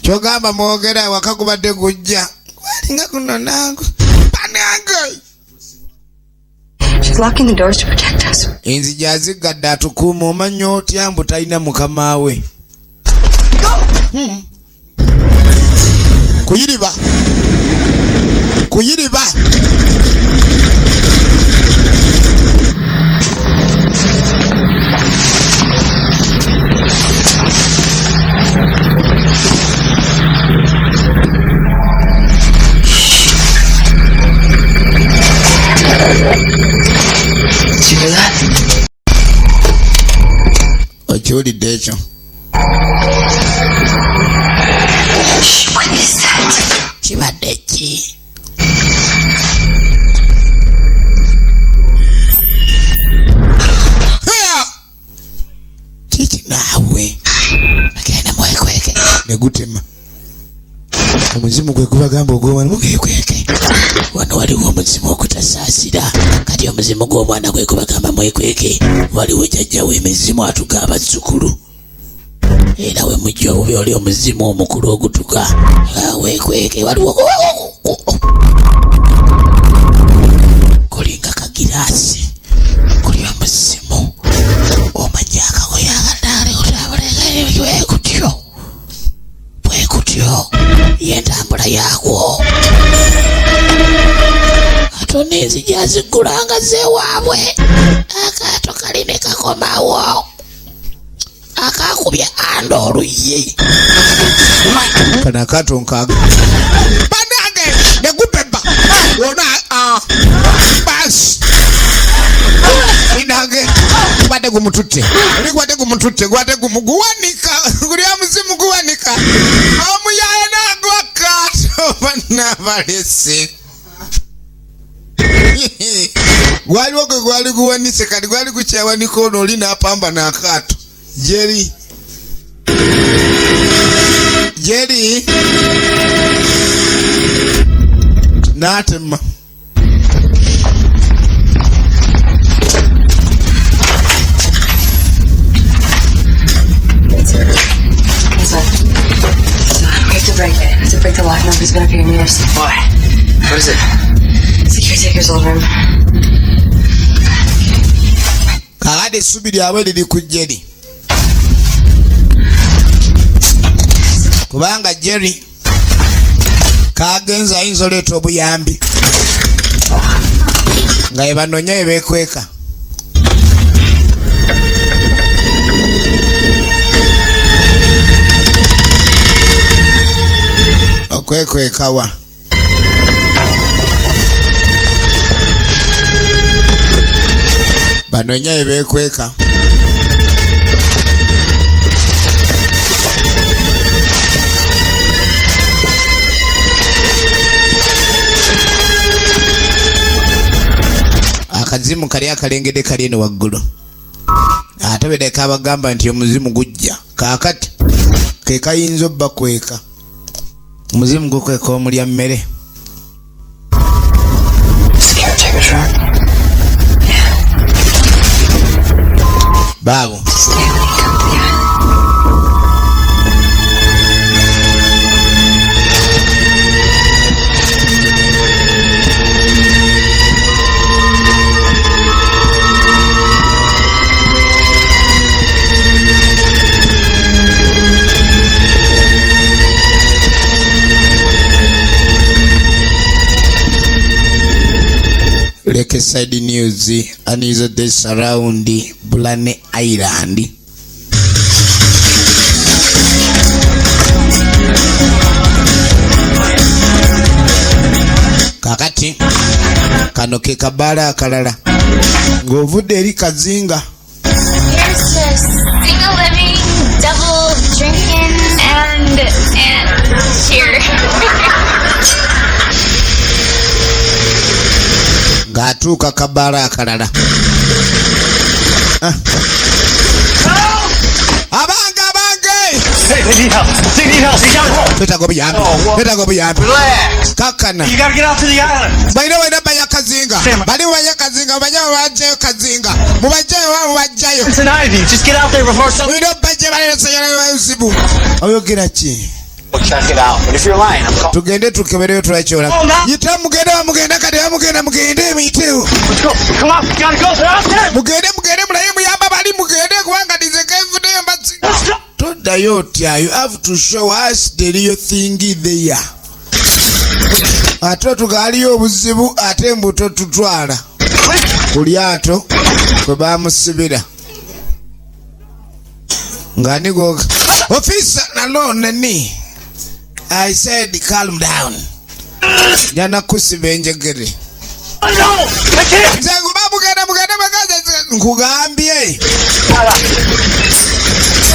kyogamba mwogera waka gubadde gujja gwalinga kuno nangu banange She's locking the doors to protect us. enzija aziggadde atukuuma omanya otya mbu talina mukama we kuyiriba okiwulidde ekyo kibadde ki kiki naawe agenda mwekweke negutema omuzimu gwe gubagamba ogw'omwana mwekweke wano waliwo omuzimu okutasaasira kati omuzimu gw'omwana gwe gubagamba mwekweke waliwo jjajja w'emizimu atuga abazzukulu era we mujja obubi oli omuzimu omukulu ogutuka wekweke waliwo kulinga kagiraasi kuli omuzimu omanyaka goyagadale otabulege bwekutyo yentambula yakwo katoni enzija ziggulanga zewaabwe akaato kali ne kakomawo akakubya anda oluye kana akaato nkaaga banange negupeba wona basi inage gwate gumututte gwate gumuguwanika guli amuzimu guwanika omuyaya nago akaato banna balese gwaliwo gwe gwali guwanise kati gwali gukyawanika ono oli n'apamba n'akaato Jerry natema To break the lock, nobody's been up here in years. Why? What is it? It's the caretaker's old room. kakati essubi lyabwe liri ku Jerry kubanga Jerry kagenza ayinza oleeta obuyambi nga yebanonya yebekweka okwekwekawa banonya yebekweka akazimu kali akalengedde kali eno waggulu ate bedeka abagamba nti omuzimu gujja kaakati ke kayinza obba kweka omuzimu gukweka omulya mmere baabo Lakeside News and is the surround Blarney Island. Kakati kano ke kabala akalala ng'ovudde eri kazinga. Here's to single living, double drinking, and cheers. Ng'atuuka kabala akalala need help. They need help. You gotta go. Let go beyond. Let go beyond. Relax. Kakana. You gotta get out to the island. By the way, that baya kazinga. Bali waya kazinga. Baya waje kazinga. Mubajayo wa wajayo. It's an Ivy. Just get out there before something. We don't baje bali sayara usibu. Oyogera chi. We'll check it out. But if you're lying, I'm calling. Tugende tukebere turachola. Yita mugenda kade mugende mitu. Let's go. Come on. We gotta go. They're out there. Mugende mulaye muyamba bali mugende kubanga dizeke day mbati. Todayo tia, you have to show us the real thing there. Ate tukaliyo obuzibu ate mbuto tutwala. Kulyato kwe bamusibira. Ngani goga. Officer alone ni. I said calm down. Jana kusibenjegere. No, I can't. Zangu mugenda magaza nkugambye.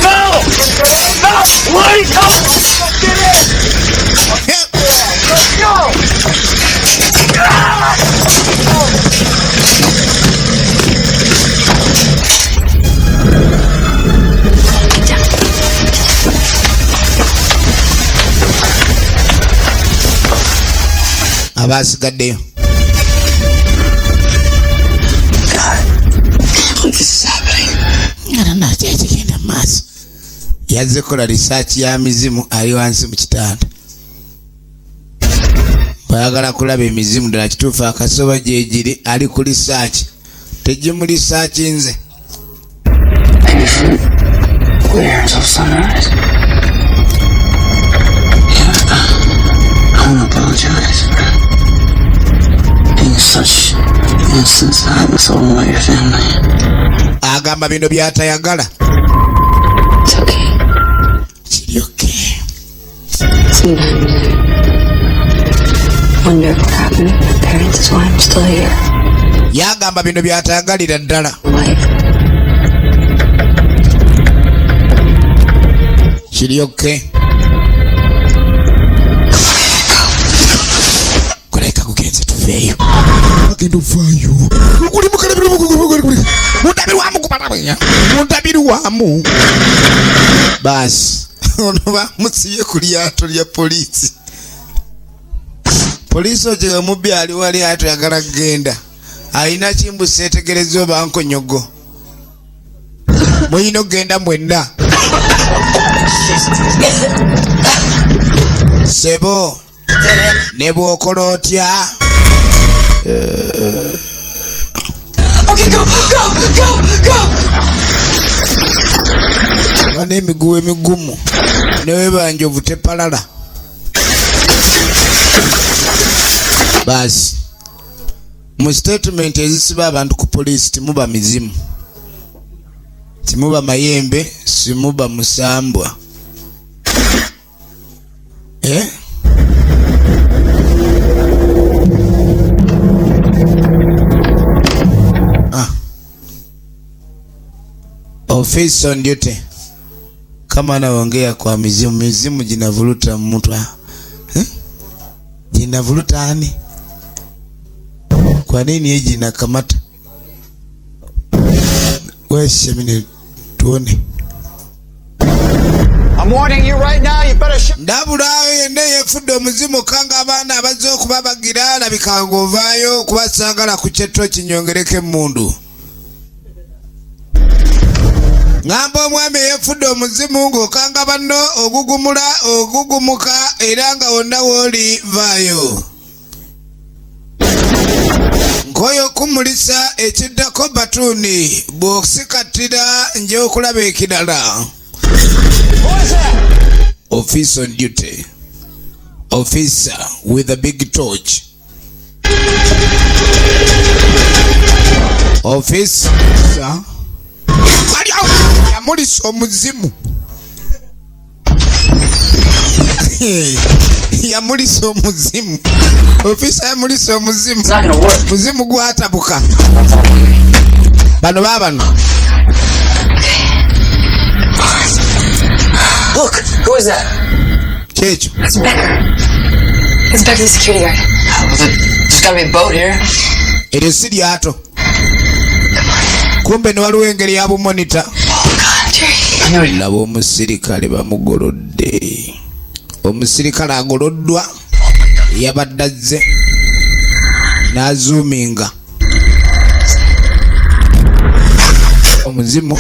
No! Wait! Get in! Let's go! Abasigaddeyo. This is happening. Yazze kola research ya mizimu ali wansi mu kitanda. Bayagala kulaba emizimu ddala kituufu akasoba gyegiri ali ku research. Tegimu research nze. We're here until sunrise. I want to apologize for being such insensitive with all my family. Agamba bino byatayagala. It's okay. Kiri okay. Sometimes I wonder what happened to my parents is why I'm still here. Yagamba bino byatayagalira ddala. Kiri okay. Koleka kugenze tuveeyo. Agenda uvayo. Kuli mukalabiro kuli. Mutabiru wamu kupata bwenya. Mutabiru wamu. Basi. Ono bamusiye ku lyato lya polisi. Polisi oje mubbi ali wali atayagala kugenda. Alina kimbusa etegerezo bankonyogo. Muyino genda mwenna. Sebo. Nebo okolotya. Okay, go! Wane emiguwe migumu. Newe banjovu tepalala. Basi. Mu statement ezisiba abantu ku police timuba mizimu. Timuba mayembe, simuba musambwa. Office on duty. Kama naongea kwa mizimu jinavuruta mtu. Jinavuruta ani? Kwa nini hii jinakamata? Wewe shemine tuone. I'm warning you right now, you better Ndabula yende yefude omuzimu kanga abaana abazo okubabagira nabikangovayo kubasagala ku kyetto kinyongereke mundu. Ngamba omwami yefude omuzimu ng'okanga banno ogugumuka era nga wonna w'oli vaayo. Nkoyo kumulisa ekiddako batuuni bw'osikatira nje okulaba ekirala. Officer on duty. Officer with a big torch. Officer. Yamulisa omuzimu. Yamulisa omuzimu. Officer yamulisa omuzimu. Muzimu gwatabuka. Bano babano. Look, who is that? Checho. It's Becker. It's Becker, the security guard. There's gotta be a boat here. Eryo si lyato. Kumbe ne waliwo engeri ya bumonitor. Oh God, Jerry. laba omusirikale bamugolodde. Omusirikale agoloddwa yabadde azze n'azoominga omuzimu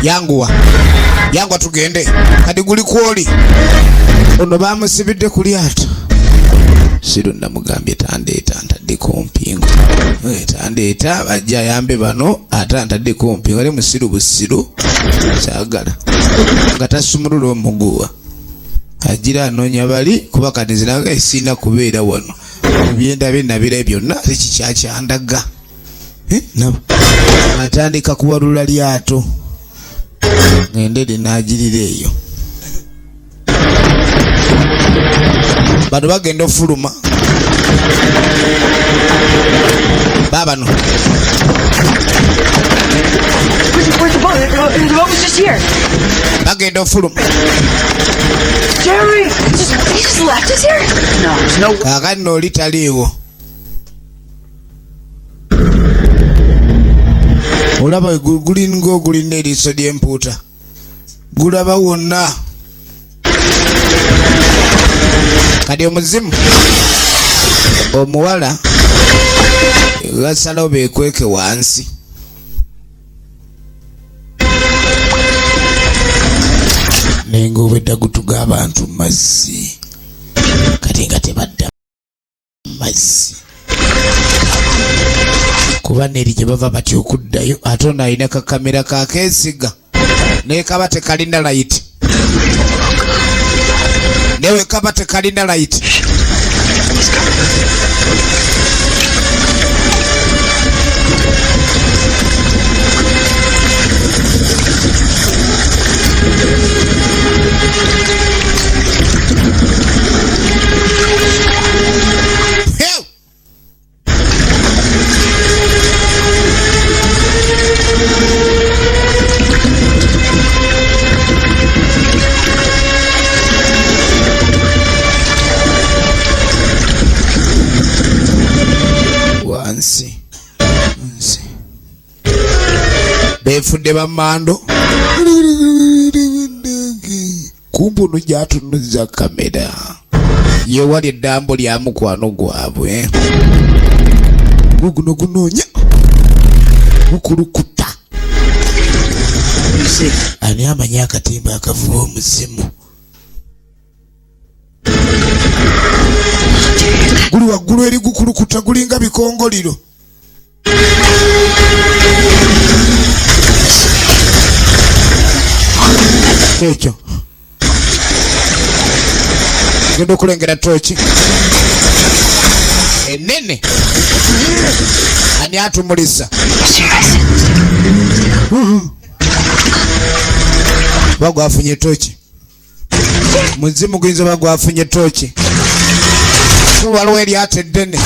yanguwa tugende kati guli kwoli ono bamusibidde ku lyato. Siru namugambye tandeeta ntaddeko mpingo tandeeta bajja ayambe bano ate ntaddeko mpingo ali musiru busiru kyagala nga tasumulula omuguwa agira anoonya bali kuba kati nziraga esina kubeera wano ebyenda bye nabira byonna tekikyakyandaga atandika kuwalula lyato ng'endere n'agirira eyo. Bano bagenda ofuluma babano bagenda ofuluma. Kaakati n'oli taliiwo. Olaba gulinga ogulina eriiso ly'empuuta gulaba wonna. Kati omuzimu omuwala gasalawo beekweke wansi. Nenga obwedda gutuga abantu mazzi kati nga tebadda mazzi kuba neri gye bava bati okuddayo ate ono alina kakamera kakeesiga naye kaba tekalina layiti newe kaba tekalina layiti. Befudde bamando kumbe ono gyatunuza kamera ye wali eddambo lya mukwano gwabwe guno gunoonya gukulukuta ani amanyi akatimba akavuba omuzimu guli waggulu eri gukulukuta gulinga bikongoliro. Ekyo genda okulengera toki enene ani atumulisa bagwafunye toki muzimu guyinza bagwafunye toki waliwo eryato eddene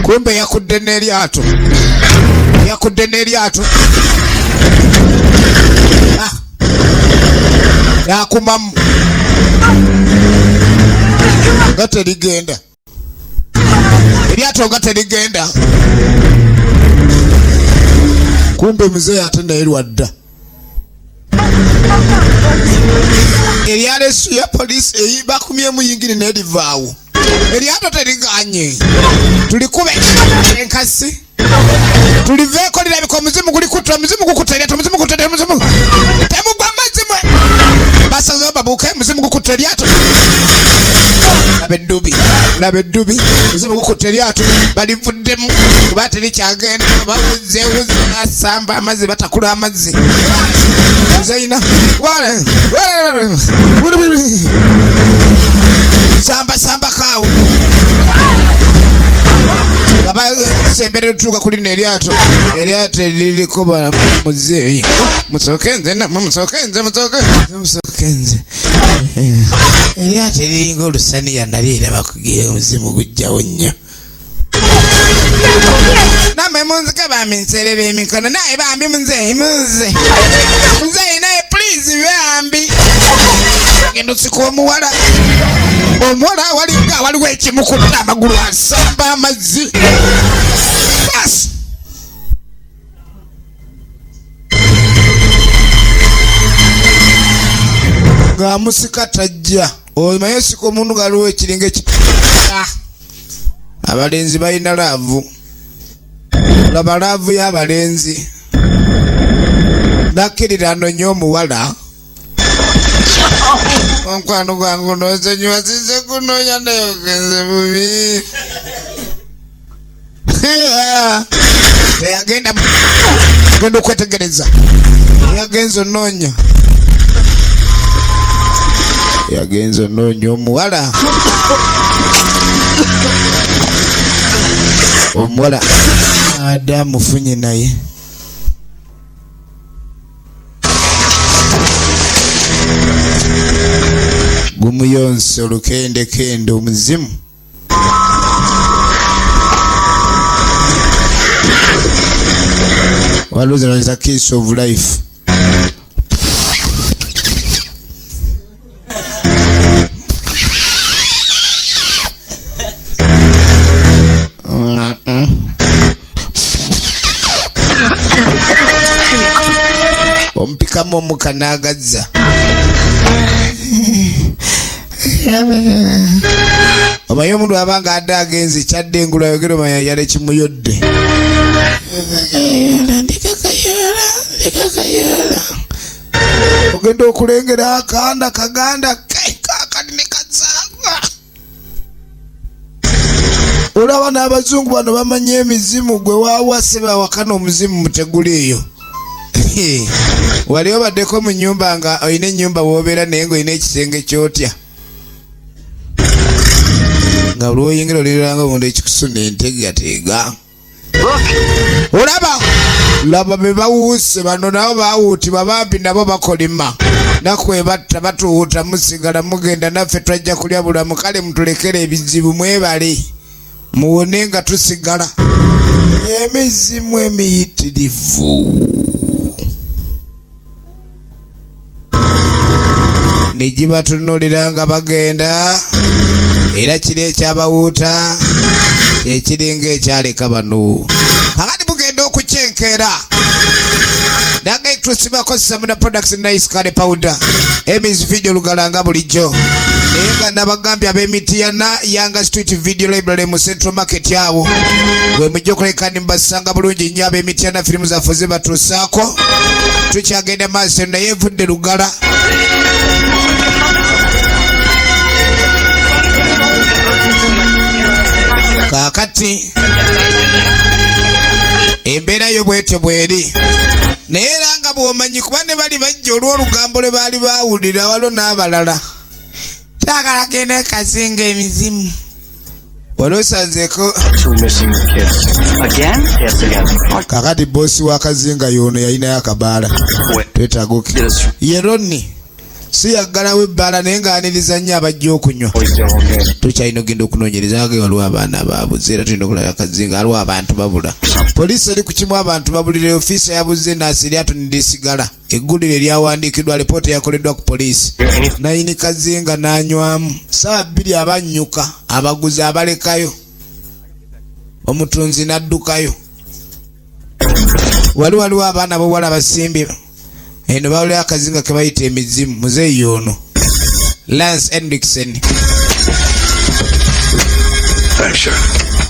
kumbe yakudde n'eryato yakumamu nga terigenda eryato nga terigenda kumbe muzeeyi ate naye lwadda. Eryalesu ya polisi bakumyemu yingini nerivaawo eryato teriganye tulikube enkasi tuliveeko lirabika omuzimu gulikutta omuzimu gukutta eryato omuzimu gukutta omuzimu temugwa mazzi mwe basazewo babuuke omuzimu gukutta eryato laba eddubi omuzimu gukutta eryato balivuddemu kuba terikyagenda babuzeewuze basamba amazzi batakula amazzi Zaina samba kawo baba sembere tuka kuli neryato liriko ba muzeeyi musokenze eryato liringa olusani yanalira bakugira omuzimu gujjawo nnyo namwe munzike baminsere b'emikono naye bambi muzeeyi naye please bambi genda osika omuwala walinga waliwo ekimukutta amagulu asamba amazzi Bas. Ngamusika tajja. Omanyi siko omuntu galiwo ekiringa abalenzi balina laavu. Laba laavu y'abalenzi. Nakkirira anonye omuwala. Omukwano gwangu n'osonyiwa size kunoonya naye ogenze bubi. Yagenda okwetegereza. Yagenza onoonya. Yagenza onoonya omuwala. Omuwala Adamu funye naye. Gumuyonse olukendekende omuzimu. Waluza is a case of life. Ompikamu omukanagaza. Omanyi omuntu abanga adde agenzi kyadde engula yogera omanya yale kimuyodde. Ogenda okulengera akanda kaganda kakati ne kazaaga. Olaba n'abazungu bano bamanya emizimu gwe waawase bawakana omuzimu muteguleeyo. Wali obaddeko mu nnyumba nga olina ennyumba w'obeera naye ng'olina ekisenge kyotya. Nga buli oyingira oliranga omuntu ekikusuna entegateega. Olaba laba be bawuuse bano nabo baawuutibwa bambi nabo bakolima. Nakwebatta batuwuuta musigala mugenda naffe twajja kulya bulamu kale mutulekere ebizibu mwebale. Muwone nga tusigala. Emizimu emiyitirivu. Nijibatunuulira nga bagenda. Era kiri ekyabawuuta ekiringa ekyaleka bano. Kakati mugenda okukyenkera. Nange tusibako Samina Products Nice Curry Powder. Emi's video lugalanga bulijjo. Naye nga nabagambye ab'Emityana Yanga Street Video Library mu Central Market yawo. Bwe mujja okuleka nimbasanga bulungi nnyo ab'Emityana firimu zaffe ze batuusaako. Tukyagenda maaso naye evudde lugala. Kakati embeera yo bwetyo bweri. Naye era nga bw'omanyi kuba ne bali bajja olw'olugambo lwe baali baawulira walo n'abalala. Taagala genda kazinga emizimu. Wali osanzeeko. Kakati boosi wa kazinga y'ono yalinayo akabaala. Twetaaga oki. Ye Ronni. Si yaggalawo ebbaala naye ng'aniriza nnyo abajja okunywa. Tukyalina ogenda okunoonyereza age waliwo abaana baabuze era tulina okulaba akazinga waliwo abantu babula. Poliisi eri ku kimu abantu babulira ofiisa yabuze naasiri atunidde esigala. Eggulire lyawandiikiddwa alipoota yakoleddwa ku poliisi. Nayini kazinga n'anywamu. Ssaawa 2 abannyuka abaguzi abalekayo. Omutunzi n'addukayo. Waliwo abaana b'obuwala basimbye. Eno bawulira akazinga ke bayita emizimu muzeeyi ono Lance Hendrickson.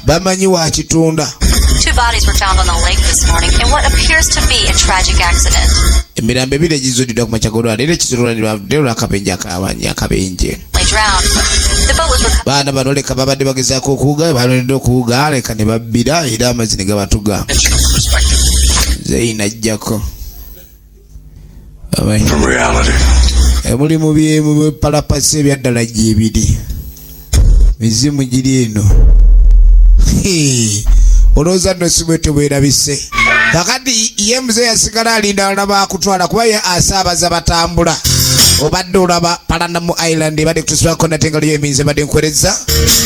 Bamanyi wa kitunda. 2 bodies were found on the lake this morning in what appears to be a tragic accident. Emirambo ebiri egizuuliddwa ku makyagolwala era ekizirwanirwa akabenje akabenje. Baana bano leka babadde bagezaako okuwuga balonedde okuwuga leka ne babbira era amazzi ne gabatuga. Zeeyi najjako. From reality. Mulimu byemu palapasi ebyaddala gyebiri. Mizimu giri eno. Olowooza nno si bwetyo bwerabise. Kakati ye muzeeyi yasigala alinda abalala baakutwala kuba ye asaabaza batambula. Obadde olaba Palanamu Island ebadde kutusibako nate nga liyo eminze badde nkwereza.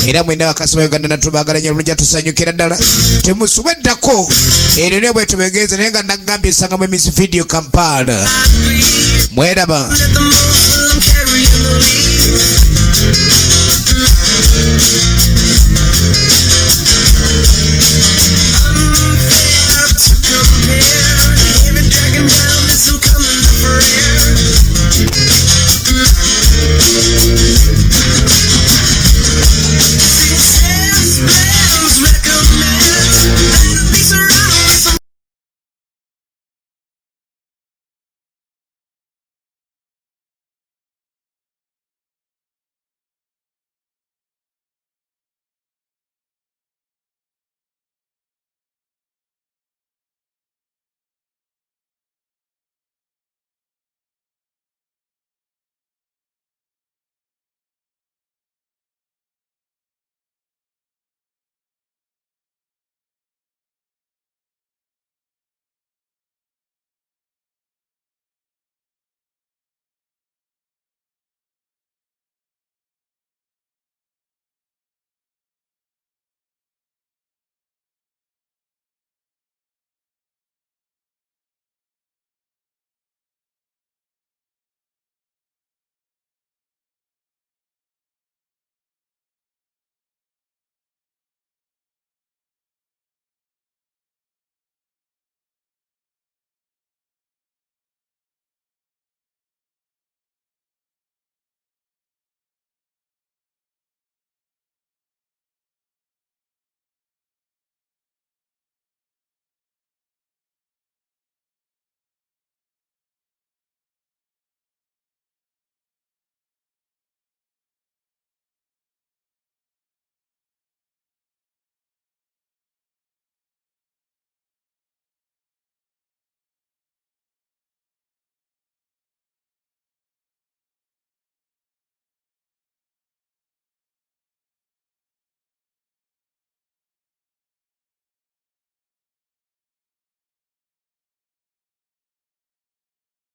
Era mwena bakasoma Uganda natubaagala nnyo olungi atusanyukira ddala. Temusubweddako. Eno ne bwetyo begenze naye nga nagambye esangamu Emi's Video Kampala. Mweraba.